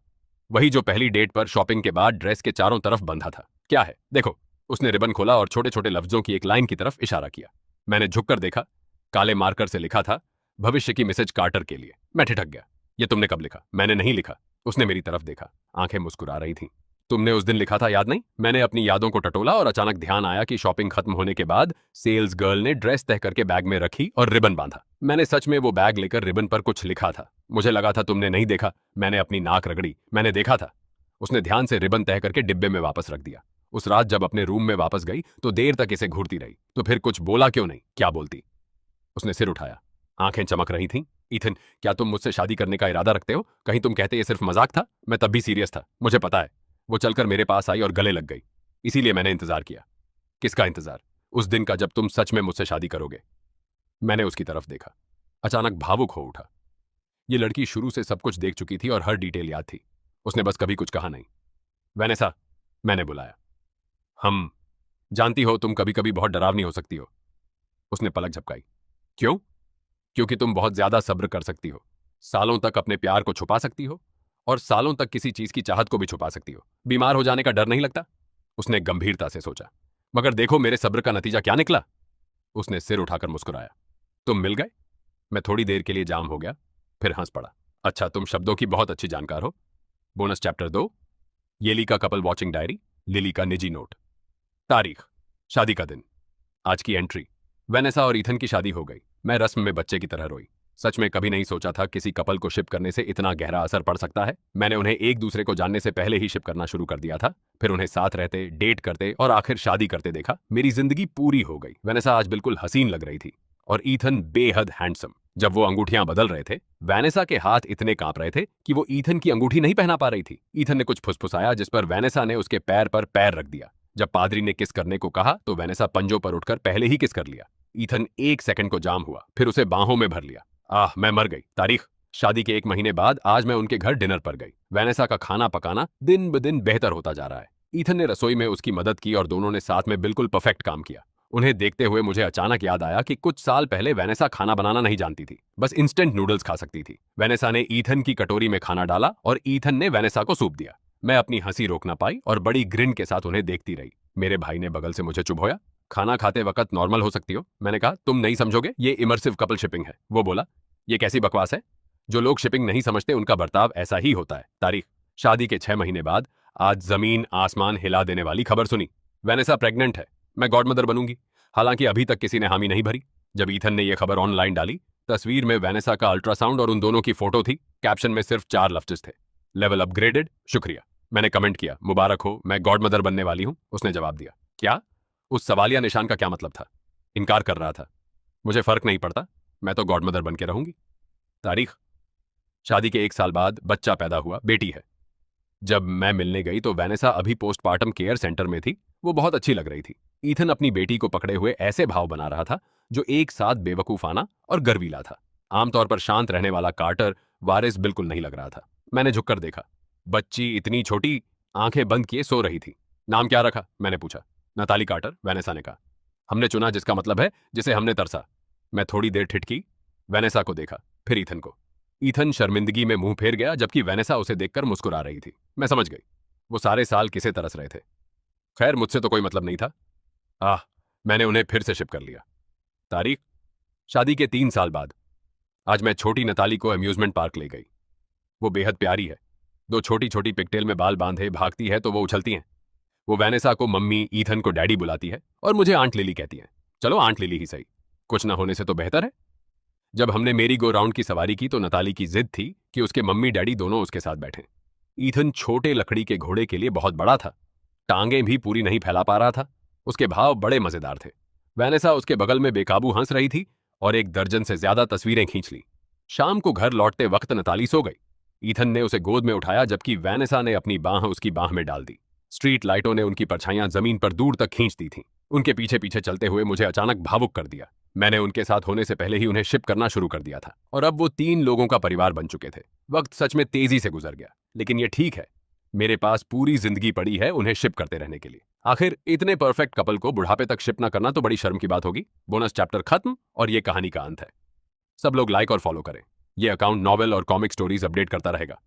Speaker 1: वही जो पहली डेट पर शॉपिंग के बाद ड्रेस के चारों तरफ बंधा था। क्या है? देखो। उसने रिबन खोला और छोटे छोटे लफ्जों की एक लाइन की तरफ इशारा किया। मैंने झुककर देखा। काले मार्कर से लिखा था, भविष्य की मिसेज कार्टर के लिए। मैं ठिठक गया। ये तुमने कब लिखा? मैंने नहीं लिखा। उसने मेरी तरफ देखा। आंखें मुस्कुरा रही थीं। तुमने उस दिन लिखा था, याद नहीं? मैंने अपनी यादों को टटोला और अचानक ध्यान आया कि शॉपिंग खत्म होने के बाद सेल्स गर्ल ने ड्रेस तह करके बैग में रखी और रिबन बांधा। मैंने सच में वो बैग लेकर रिबन पर कुछ लिखा था। मुझे लगा था तुमने नहीं देखा। मैंने अपनी नाक रगड़ी। मैंने देखा था। उसने ध्यान से रिबन तह करके डिब्बे में वापस रख दिया। उस रात जब अपने रूम में वापस गई तो देर तक इसे घूरती रही। तो फिर कुछ बोला क्यों नहीं? क्या बोलती? उसने सिर उठाया। आंखें चमक रही थीं। ईथन, क्या तुम मुझसे शादी करने का इरादा रखते हो? कहीं तुम कहते ये सिर्फ मजाक था? मैं तब भी सीरियस था, मुझे पता है। वो चलकर मेरे पास आई और गले लग गई। इसीलिए मैंने इंतजार किया। किसका इंतजार? उस दिन का जब तुम सच में मुझसे शादी करोगे। मैंने उसकी तरफ देखा। अचानक भावुक हो उठा। ये लड़की शुरू से सब कुछ देख चुकी थी और हर डिटेल याद थी। उसने बस कभी कुछ कहा नहीं। वैनेसा, मैंने बुलाया। हम जानती हो तुम कभी कभी बहुत डरावनी हो सकती हो। उसने पलक झपकाई। क्यों? क्योंकि तुम बहुत ज्यादा सब्र कर सकती हो, सालों तक अपने प्यार को छुपा सकती हो और सालों तक किसी चीज की चाहत को भी छुपा सकती हो। बीमार हो जाने का डर नहीं लगता? उसने गंभीरता से सोचा। मगर देखो मेरे सब्र का नतीजा क्या निकला। उसने सिर उठाकर मुस्कुराया। तुम मिल गए। मैं थोड़ी देर के लिए जाम हो गया, फिर हंस पड़ा। अच्छा, तुम शब्दों की बहुत अच्छी जानकार हो। बोनस चैप्टर 2, येली का कपल वॉचिंग डायरी, लिली का निजी नोट। तारीख, शादी का दिन। आज की एंट्री, वेनेसा और ईथन की शादी हो गई। मैं रस्म में बच्चे की तरह रोई। सच में कभी नहीं सोचा था किसी कपल को शिप करने से इतना गहरा असर पड़ सकता है। मैंने उन्हें एक दूसरे को जानने से पहले ही शिप करना शुरू कर दिया था, फिर उन्हें साथ रहते, डेट करते और आखिर शादी करते देखा। मेरी जिंदगी पूरी हो गई। वेनेसा आज बिल्कुल हसीन लग रही थी और ईथन बेहद हैंडसम। जब वो अंगूठियां बदल रहे थे, वेनेसा के हाथ इतने कांप रहे थे कि वो ईथन की अंगूठी नहीं पहना पा रही थी। ईथन ने कुछ फुसफुसाया जिस पर वेनेसा ने उसके पैर पर पैर रख दिया। जब पादरी ने किस करने को कहा तो वेनेसा पंजों पर उठकर पहले ही किस कर लिया। ईथन एक सेकंड को जाम हुआ, फिर उसे बाहों में भर लिया। आह, मैं मर गई। तारीख, शादी के 1 महीने बाद आज मैं उनके घर डिनर पर गई। वेनेसा का खाना पकाना दिन ब दिन बेहतर होता जा रहा है। ईथन ने रसोई में उसकी मदद की और दोनों ने साथ में बिल्कुल परफेक्ट काम किया। उन्हें देखते हुए मुझे अचानक याद आया कि कुछ साल पहले वेनेसा खाना बनाना नहीं जानती थी, बस इंस्टेंट नूडल्स खा सकती थी। वेनेसा ने ईथन की कटोरी में खाना डाला और ईथन ने वेनेसा को सूप दिया। मैं अपनी हंसी रोक ना पाई और बड़ी ग्रिन के साथ उन्हें देखती रही। मेरे भाई ने बगल से मुझे चुभोया। खाना खाते वक्त नॉर्मल हो सकती हो। मैंने कहा, तुम नहीं समझोगे, ये इमर्सिव कपल शिपिंग है। वो बोला, ये कैसी बकवास है? जो लोग शिपिंग नहीं समझते उनका बर्ताव ऐसा ही होता है। तारीख, शादी के 6 महीने बाद आज जमीन आसमान हिला देने वाली खबर सुनी। वेनेसा प्रेग्नेंट है। मैं गॉड मदर बनूंगी। हालांकि अभी तक किसी ने हामी नहीं भरी। जब ईथन ने यह खबर ऑनलाइन डाली, तस्वीर में वेनेसा का अल्ट्रासाउंड और उन दोनों की फोटो थी। कैप्शन में सिर्फ 4 लफ्ज थे, लेवल अपग्रेडेड, शुक्रिया। मैंने कमेंट किया, मुबारक हो, मैं गॉड मदर बनने वाली हूं। उसने जवाब दिया, क्या? उस सवालिया निशान का क्या मतलब था? इनकार कर रहा था। मुझे फर्क नहीं पड़ता, मैं तो गॉड मदर बन के रहूंगी। तारीख, शादी के 1 साल बाद बच्चा पैदा हुआ, बेटी है। जब मैं मिलने गई तो वेनेसा अभी पोस्टमार्टम केयर सेंटर में थी। वो बहुत अच्छी लग रही थी। ईथन अपनी बेटी को पकड़े हुए ऐसे भाव बना रहा था जो एक साथ बेवकूफाना और गर्वीला था। आमतौर पर शांत रहने वाला कार्टर वारिस बिल्कुल नहीं लग रहा था। मैंने झुककर देखा। बच्ची इतनी छोटी, आंखें बंद किए सो रही थी। नाम क्या रखा? मैंने पूछा। नताली कार्टर, वेनेसा ने कहा। हमने चुना जिसका मतलब है जिसे हमने तरसा। मैं थोड़ी देर ठिठकी, वेनेसा को देखा, फिर ईथन को। ईथन शर्मिंदगी में मुंह फेर गया जबकि वेनेसा उसे देखकर मुस्कुरा रही थी। मैं समझ गई, वो सारे साल किसे तरस रहे थे। खैर, मुझसे तो कोई मतलब नहीं था। आह, मैंने उन्हें फिर से शिप कर लिया। तारीख, शादी के 3 साल बाद आज मैं छोटी नताली को अम्यूजमेंट पार्क ले गई। वो बेहद प्यारी है। 2 छोटी छोटी पिगटेल में बाल बांधे भागती है तो वो उछलती हैं। वो वेनेसा को मम्मी, ईथन को डैडी बुलाती है और मुझे आंट लिली कहती है। चलो आंट लिली ही सही, कुछ ना होने से तो बेहतर है। जब हमने मेरी गो राउंड की सवारी की तो नताली की जिद थी कि उसके मम्मी डैडी दोनों उसके साथ बैठें। ईथन छोटे लकड़ी के घोड़े के लिए बहुत बड़ा था, टांगें भी पूरी नहीं फैला पा रहा था। उसके भाव बड़े मजेदार थे। वेनेसा उसके बगल में बेकाबू हंस रही थी और 1 दर्जन से ज्यादा तस्वीरें खींच ली। शाम को घर लौटते वक्त नताली सो गई। ईथन ने उसे गोद में उठाया जबकि वेनेसा ने अपनी बाह उसकी बाह में डाल दी। स्ट्रीट लाइटों ने उनकी परछाइयां जमीन पर दूर तक खींच दी थीं। उनके पीछे पीछे चलते हुए मुझे अचानक भावुक कर दिया। मैंने उनके साथ होने से पहले ही उन्हें शिप करना शुरू कर दिया था और अब वो 3 लोगों का परिवार बन चुके थे। वक्त सच में तेजी से गुजर गया, लेकिन ये ठीक है। मेरे पास पूरी जिंदगी पड़ी है उन्हें शिप करते रहने के लिए। आखिर इतने परफेक्ट कपल को बुढ़ापे तक शिप ना करना तो बड़ी शर्म की बात होगी। बोनस चैप्टर खत्म और ये कहानी का अंत है। सब लोग लाइक और फॉलो करें। ये अकाउंट नॉवेल और कॉमिक स्टोरीज अपडेट करता रहेगा।